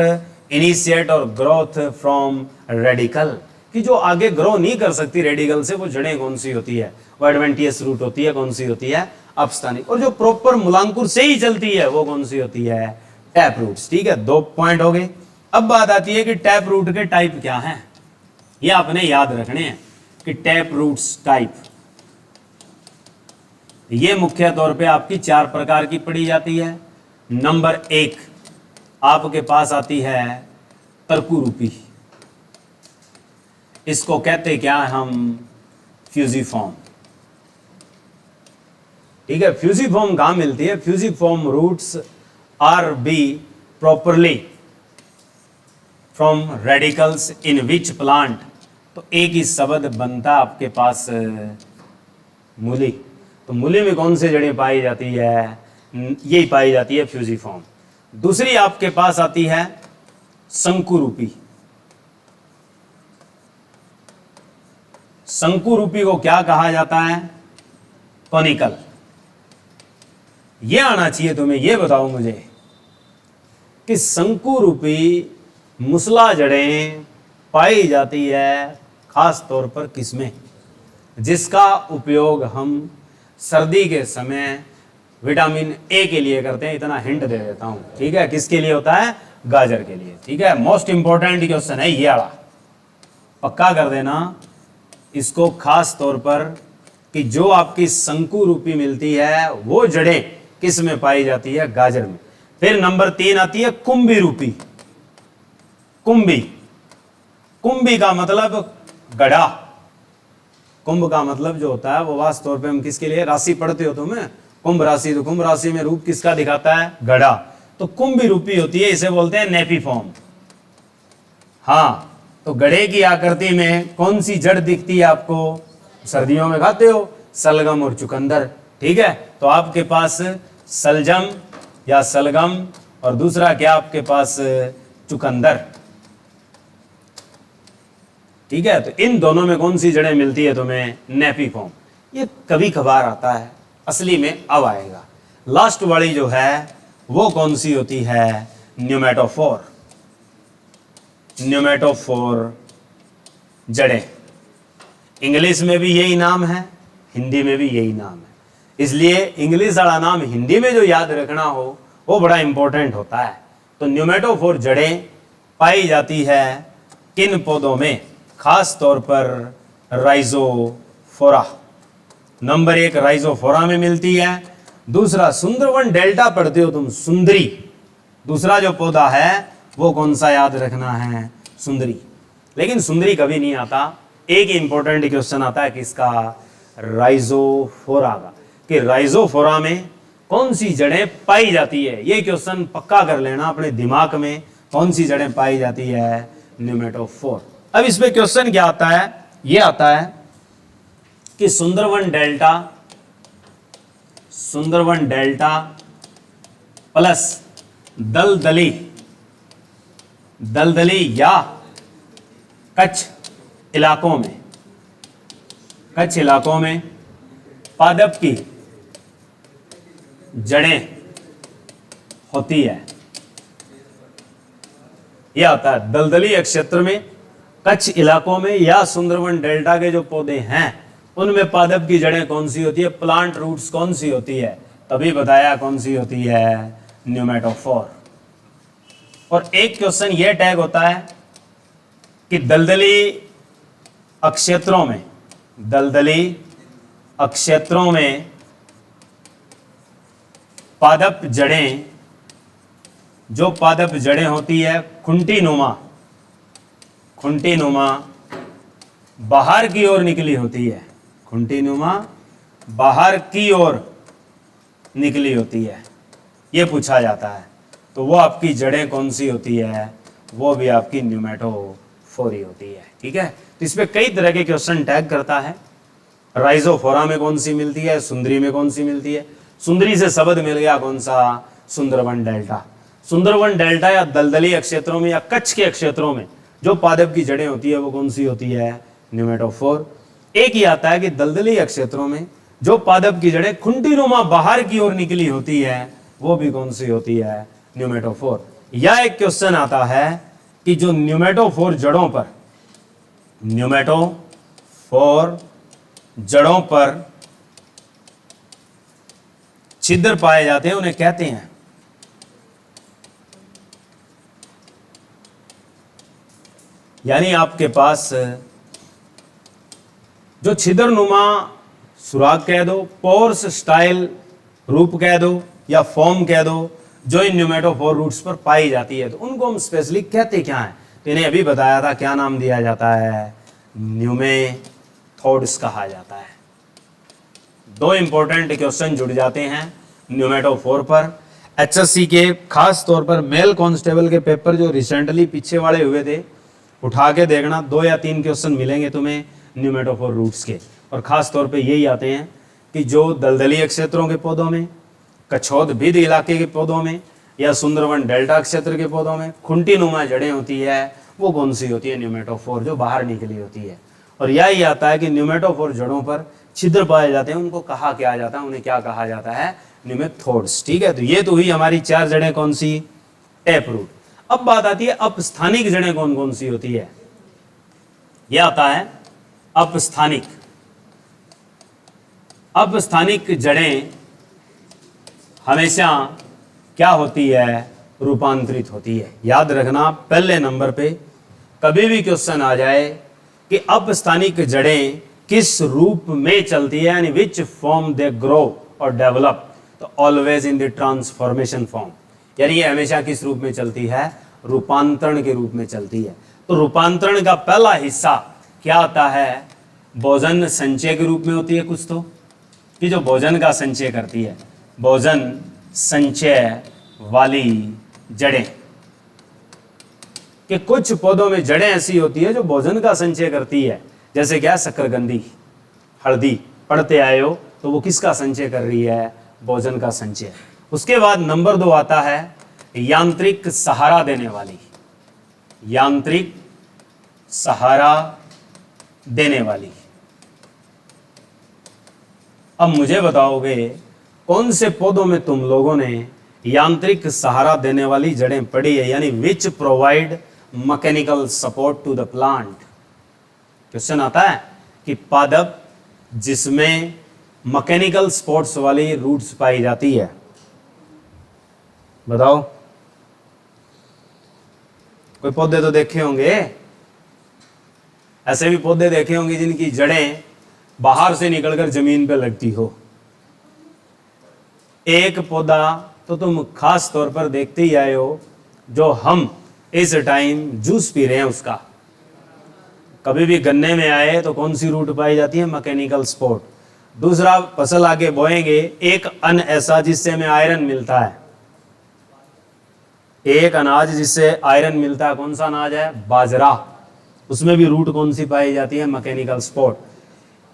initiate और ग्रोथ फ्रॉम रेडिकल, कि जो आगे ग्रो नहीं कर सकती रेडिकल से, वो जड़ें कौन सी होती है, वो एडवेंटियस रूट होती है। कौन सी होती है, अपस्थानिक। और जो प्रॉपर मूलांकुर से ही चलती है वो कौन सी होती है, टैप रूट्स। ठीक है, दो पॉइंट हो गए। अब बात आती है कि टैप रूट के टाइप क्या हैं, ये आपने याद रखने हैं कि टैप रूट्स टाइप, ये मुख्य तौर पे आपकी चार प्रकार की पढ़ी जाती है। नंबर एक आपके पास आती है तरकुरूपी, इसको कहते क्या है हम, फ्यूजिफॉर्म। ठीक है, फ्यूजिफॉर्म कहां मिलती है, fusiform roots are be properly from radicles in which plant. तो एक ही शब्द बनता आपके पास मूली। तो मूली में कौन से जड़ें पाई जाती है, यही पाई जाती है फ्यूजिफॉर्म। दूसरी आपके पास आती है शंकुरूपी। शंकुरूपी को क्या कहा जाता है, कॉनिकल। ये आना चाहिए तुम्हें। ये बताओ मुझे कि शंकुरूपी मुसला जड़ें पाई जाती है खास तौर पर किसमें, जिसका उपयोग हम सर्दी के समय विटामिन ए के लिए करते हैं। इतना हिंट दे देता हूं, ठीक है, किसके लिए होता है, गाजर के लिए। ठीक है, मोस्ट इंपॉर्टेंट क्वेश्चन है ये वाला, पक्का कर देना इसको खास तौर पर, कि जो आपकी शंकु रूपी मिलती है वो जड़ें किस में पाई जाती है, गाजर में। फिर नंबर 3 आती है कुंभी रूपी। कुंभी, कुंभी का मतलब गड़ा। कुंभ का मतलब जो होता है वो वास्तव तौर पे हम किसके लिए, राशि पढ़ते हो तुम्हें, कुंभ राशि। तो कुंभ राशि में रूप किसका दिखाता है, गड़ा। तो कुंभी रूपी होती है, इसे बोलते हैं नेपीफॉर्म। हाँ, तो गड़े की आकृति में कौन सी जड़ दिखती है आपको, सर्दियों में खाते हो, सलगम और चुकंदर। ठीक है, तो आपके पास सलजम या सलगम और दूसरा क्या आपके पास चुकंदर। ठीक है, तो इन दोनों में कौन सी जड़ें मिलती है तुम्हें, नेपीफॉर्म। ये कभी कभार आता है, असली में अब आएगा। लास्ट वाली जो है वो कौन सी होती है, न्यूमेटोफोर। न्यूमेटोफोर जड़ें, इंग्लिश में भी यही नाम है, हिंदी में भी यही नाम है। इसलिए इंग्लिश वाला नाम हिंदी में जो याद रखना हो वो बड़ा इंपॉर्टेंट होता है। तो न्यूमेटोफोर जड़ें पाई जाती है किन पौधों में, खास तौर पर राइजोफोरा। नंबर 1 राइजोफोरा में मिलती है। दूसरा सुंदरवन डेल्टा पढ़ते हो तुम, सुंदरी। दूसरा जो पौधा है वो कौन सा याद रखना है, सुंदरी। लेकिन सुंदरी कभी नहीं आता, एक इंपॉर्टेंट क्वेश्चन आता है किसका, राइजोफोरा का, कि राइजोफोरा में कौन सी जड़ें पाई जाती है। ये क्वेश्चन पक्का कर लेना अपने दिमाग में, कौन सी जड़ें पाई जाती है, न्यूमेटोफोर। अब इस पे क्वेश्चन क्या आता है, ये आता है कि सुंदरवन डेल्टा प्लस दलदली या कच्छ इलाकों में कच्छ इलाकों में पादप की जड़ें होती है। यह आता है दलदली क्षेत्र में, कच्छ इलाकों में या सुंदरवन डेल्टा के जो पौधे हैं उनमें पादप की जड़ें कौन सी होती है, प्लांट रूट्स कौन सी होती है, तभी बताया कौन सी होती है, न्यूमेटोफोर। और एक क्वेश्चन यह टैग होता है कि दलदली क्षेत्रों में, दलदली क्षेत्रों में पादप जड़ें, जो पादप जड़ें होती है खुंटी नुमा बाहर की ओर निकली होती है, खुंटी नुमा बाहर की ओर निकली होती है, ये पूछा जाता है। तो वो आपकी जड़ें कौन सी होती है, वो भी आपकी न्यूमेटोफोरी होती है। ठीक है, तो इसमें कई तरह के क्वेश्चन टैग करता है। राइजोफोरा में कौन सी मिलती है, सुंदरी में कौन सी मिलती है, सुंदरी से शब्द मिल गया कौन सा, सुंदरवन डेल्टा। सुंदरवन डेल्टा या दलदली क्षेत्रों में या कच्छ के क्षेत्रों में जो पादप की जड़ें होती है वो कौन सी होती है, न्यूमेटोफोर। एक ही आता है कि दलदली क्षेत्रों में जो पादप की जड़ें खुंटीनुमा बाहर की ओर निकली होती है वो भी कौन सी होती है, न्यूमेटोफोर। या एक क्वेश्चन आता है कि जो न्यूमेटोफोर जड़ों पर छिद्र पाए जाते हैं उन्हें कहते हैं, यानी आपके पास जो छिद्रनुमा सुराग कह दो, पोर्स स्टाइल रूप कह दो या फॉर्म कह दो, जो इन न्यूमेटोफोर रूट्स पर पाई जाती है, तो उनको हम स्पेशली कहते क्या है, तो इन्हें अभी बताया था क्या नाम दिया जाता है, न्यूमेथोड्स कहा जाता है। दो इंपॉर्टेंट क्वेश्चन जुड़ जाते हैं न्यूमेटोफोर पर। एचएससी के खास तौर पर मेल कांस्टेबल के पेपर जो रिसेंटली पीछे वाले हुए थे, उठा के देखना, 2 या 3 क्वेश्चन मिलेंगे तुम्हें न्यूमेटोफोर रूट्स के। और खास तौर पे यही आते हैं कि जो दलदली क्षेत्रों के पौधों में, कछोद-भिद इलाके के पौधों में या सुंदरवन डेल्टा क्षेत्र के पौधों में खुंटी नुमा जड़ें होती है, वो कौन सी होती है, न्यूमेटोफोर, जो बाहर निकली होती है। और यही आता है कि न्यूमेटोफोर जड़ों पर छिद्र पाए जाते हैं, उनको कहा क्या जाता है, उन्हें क्या कहा जाता है, न्यूमेथोड्स। ठीक है, तो ये तो हुई हमारी 4 जड़ें कौन सी, टैप रूट। अब बात आती है अपस्थानिक जड़ें कौन कौन सी होती है। यह आता है अपस्थानिक जड़ें हमेशा क्या होती है, रूपांतरित होती है। याद रखना पहले नंबर पे कभी भी क्वेश्चन आ जाए कि अपस्थानिक जड़ें किस रूप में चलती है, यानी विच फॉर्म दे ग्रो और डेवलप, तो always in the transformation form, यानी ये हमेशा किस रूप में चलती है, रूपांतरण के रूप में चलती है। तो रूपांतरण का पहला हिस्सा क्या आता है, भोजन संचय के रूप में होती है कुछ, तो कि जो भोजन का संचय करती है, भोजन संचय वाली जड़ें, कि कुछ पौधों में जड़ें ऐसी होती है जो भोजन का संचय करती है, जैसे क्या, शकरकंदी, हल्दी, पढ़ते आए हो, तो वो किसका संचय कर रही है, भोजन का संचय। उसके बाद नंबर 2 आता है यांत्रिक सहारा देने वाली, यांत्रिक सहारा देने वाली। अब मुझे बताओगे कौन से पौधों में तुम लोगों ने यांत्रिक सहारा देने वाली जड़ें पढ़ी है, यानी which provide mechanical support to the plant. Question आता है कि पादप जिसमें मैकेनिकल सपोर्ट्स वाली रूट्स पाई जाती है, बताओ। कोई पौधे तो देखे होंगे, ऐसे भी पौधे देखे होंगे जिनकी जड़ें बाहर से निकलकर जमीन पे लगती हो। एक पौधा तो तुम खास तौर पर देखते ही आए हो, जो हम इस टाइम जूस पी रहे हैं उसका। कभी भी गन्ने में आए तो कौन सी रूट पाई जाती है, मैकेनिकल सपोर्ट। दूसरा, फसल आगे बोएंगे, एक अन्न ऐसा जिससे हमें आयरन मिलता है, एक अनाज जिससे आयरन मिलता है, कौन सा अनाज है, बाजरा, उसमें भी रूट कौन सी पाई जाती है, मैकेनिकल सपोर्ट।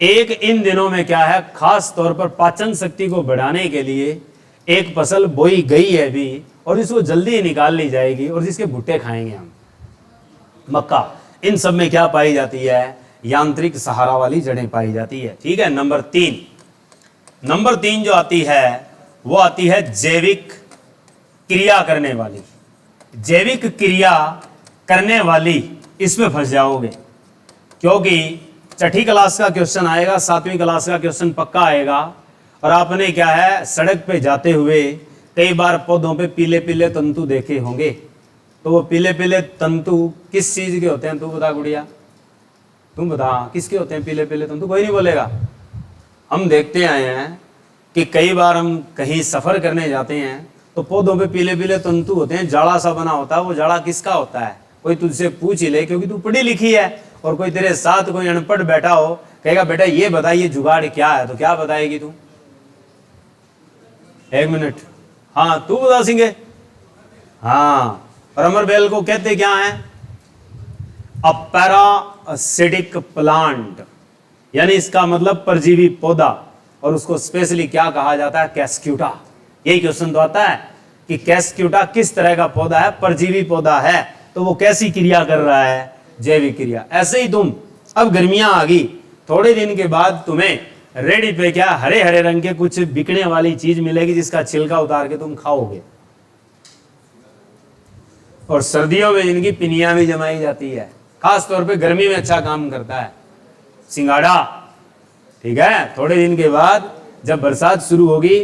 एक इन दिनों में क्या है, खास तौर पर पाचन शक्ति को बढ़ाने के लिए एक फसल बोई गई है अभी, और इसको जल्दी ही निकाल ली जाएगी और जिसके भुट्टे खाएंगे हम, मक्का। इन सब में क्या पाई जाती है, यांत्रिक सहारा वाली जड़ें पाई जाती है। ठीक है। नंबर 3 जो आती है वो आती है जैविक क्रिया करने वाली। जैविक क्रिया करने वाली, इसमें फंस जाओगे क्योंकि छठी क्लास का क्वेश्चन आएगा, 7वीं क्लास का क्वेश्चन पक्का आएगा। और आपने क्या है, सड़क पे जाते हुए कई बार पौधों पे पीले पीले तंतु देखे होंगे। तो वो पीले पीले तंतु किस चीज के होते हैं? तू बता गुड़िया, तुम बता किसके होते हैं पीले पीले तंतु? कोई नहीं बोलेगा। हम देखते आए हैं कि कई बार हम कहीं सफर करने जाते हैं तो पौधों पे पीले पीले तंतु होते हैं, जाड़ा सा बना होता है। वो जाड़ा किसका होता है? कोई तुझसे पूछ ही ले, क्योंकि तू पढ़ी लिखी है। और कोई तेरे साथ कोई अनपढ़ बैठा हो, कहेगा बेटा ये बताइए जुगाड़ क्या है, तो क्या बताएगी तू? 1 मिनट, हाँ तू बता सिंगे। हाँ, और अमर बेल को कहते क्या है? अ पैरासिटिक प्लांट, यानी इसका मतलब परजीवी पौधा। और उसको स्पेशली क्या कहा जाता है? कैस्क्यूटा। यही क्वेश्चन तो आता है कि कैस्क्यूटा किस तरह का पौधा है? परजीवी पौधा है। तो वो कैसी क्रिया कर रहा है? जैविक क्रिया। ऐसे ही तुम, अब गर्मियां आ गई, थोड़े दिन के बाद तुम्हें रेडी पे क्या हरे हरे रंग के कुछ बिकने वाली चीज मिलेगी जिसका छिलका उतार के तुम खाओगे। और सर्दियों में इनकी पिनिया भी जमाई जाती है, खास तौर पे गर्मी में अच्छा काम करता है सिंगाड़ा। ठीक है। थोड़े दिन के बाद जब बरसात शुरू होगी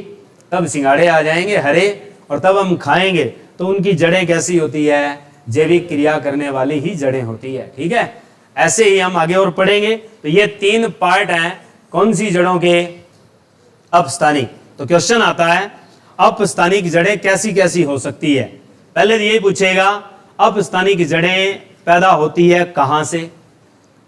तब सिंगाड़े आ जाएंगे हरे, और तब हम खाएंगे। तो उनकी जड़ें कैसी होती है? जैविक क्रिया करने वाली ही जड़ें होती है। ठीक है। ऐसे ही हम आगे और पढ़ेंगे। तो ये 3 पार्ट हैं कौन सी जड़ों के? अपस्थानिक। तो क्वेश्चन आता है अपस्थानिक जड़ें कैसी कैसी हो सकती है। पहले तो यही पूछेगा अपस्थानिक जड़ें पैदा होती है कहां से,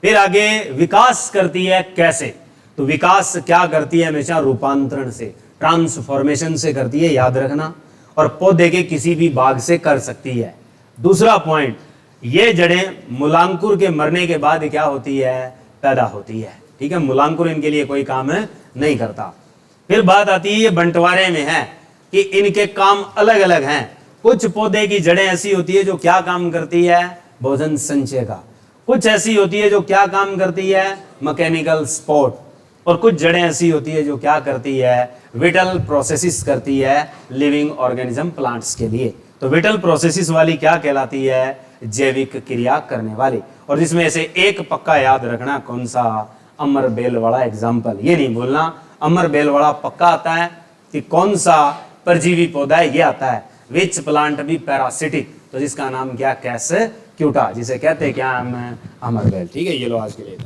फिर आगे विकास करती है कैसे। तो विकास क्या करती है? हमेशा रूपांतरण से, ट्रांसफॉर्मेशन से करती है, याद रखना। और पौधे के किसी भी भाग से कर सकती है। दूसरा पॉइंट, ये जड़ें मूलांकुर के मरने के बाद क्या होती है? पैदा होती है। ठीक है। मूलांकुर इनके लिए कोई काम नहीं करता। फिर बात आती है ये बंटवारे में है कि इनके काम अलग अलग हैं। कुछ पौधे की जड़ें ऐसी होती है जो क्या काम करती है? भोजन संचय का। कुछ ऐसी होती है जो क्या काम करती है? Mechanical support. और कुछ जड़ें ऐसी होती है जो क्या करती है? विटल प्रोसेसिस करती है लिविंग ऑर्गेनिज्म प्लांट्स के लिए। तो विटल प्रोसेसिस वाली क्या कहलाती है? जैविक क्रिया करने वाली। और जिसमें से एक पक्का याद रखना, कौन सा? अमर बेल वाला एग्जाम्पल। ये नहीं भूलना, अमर बेल वाला पक्का आता है कि कौन सा परजीवी पौधा है, ये आता है विच प्लांट भी पैरासिटिक, तो जिसका नाम क्या? कैस्क्यूटा, जिसे कहते हैं क्या हम? अमर बेल। ठीक है। ये लो आज के लिए।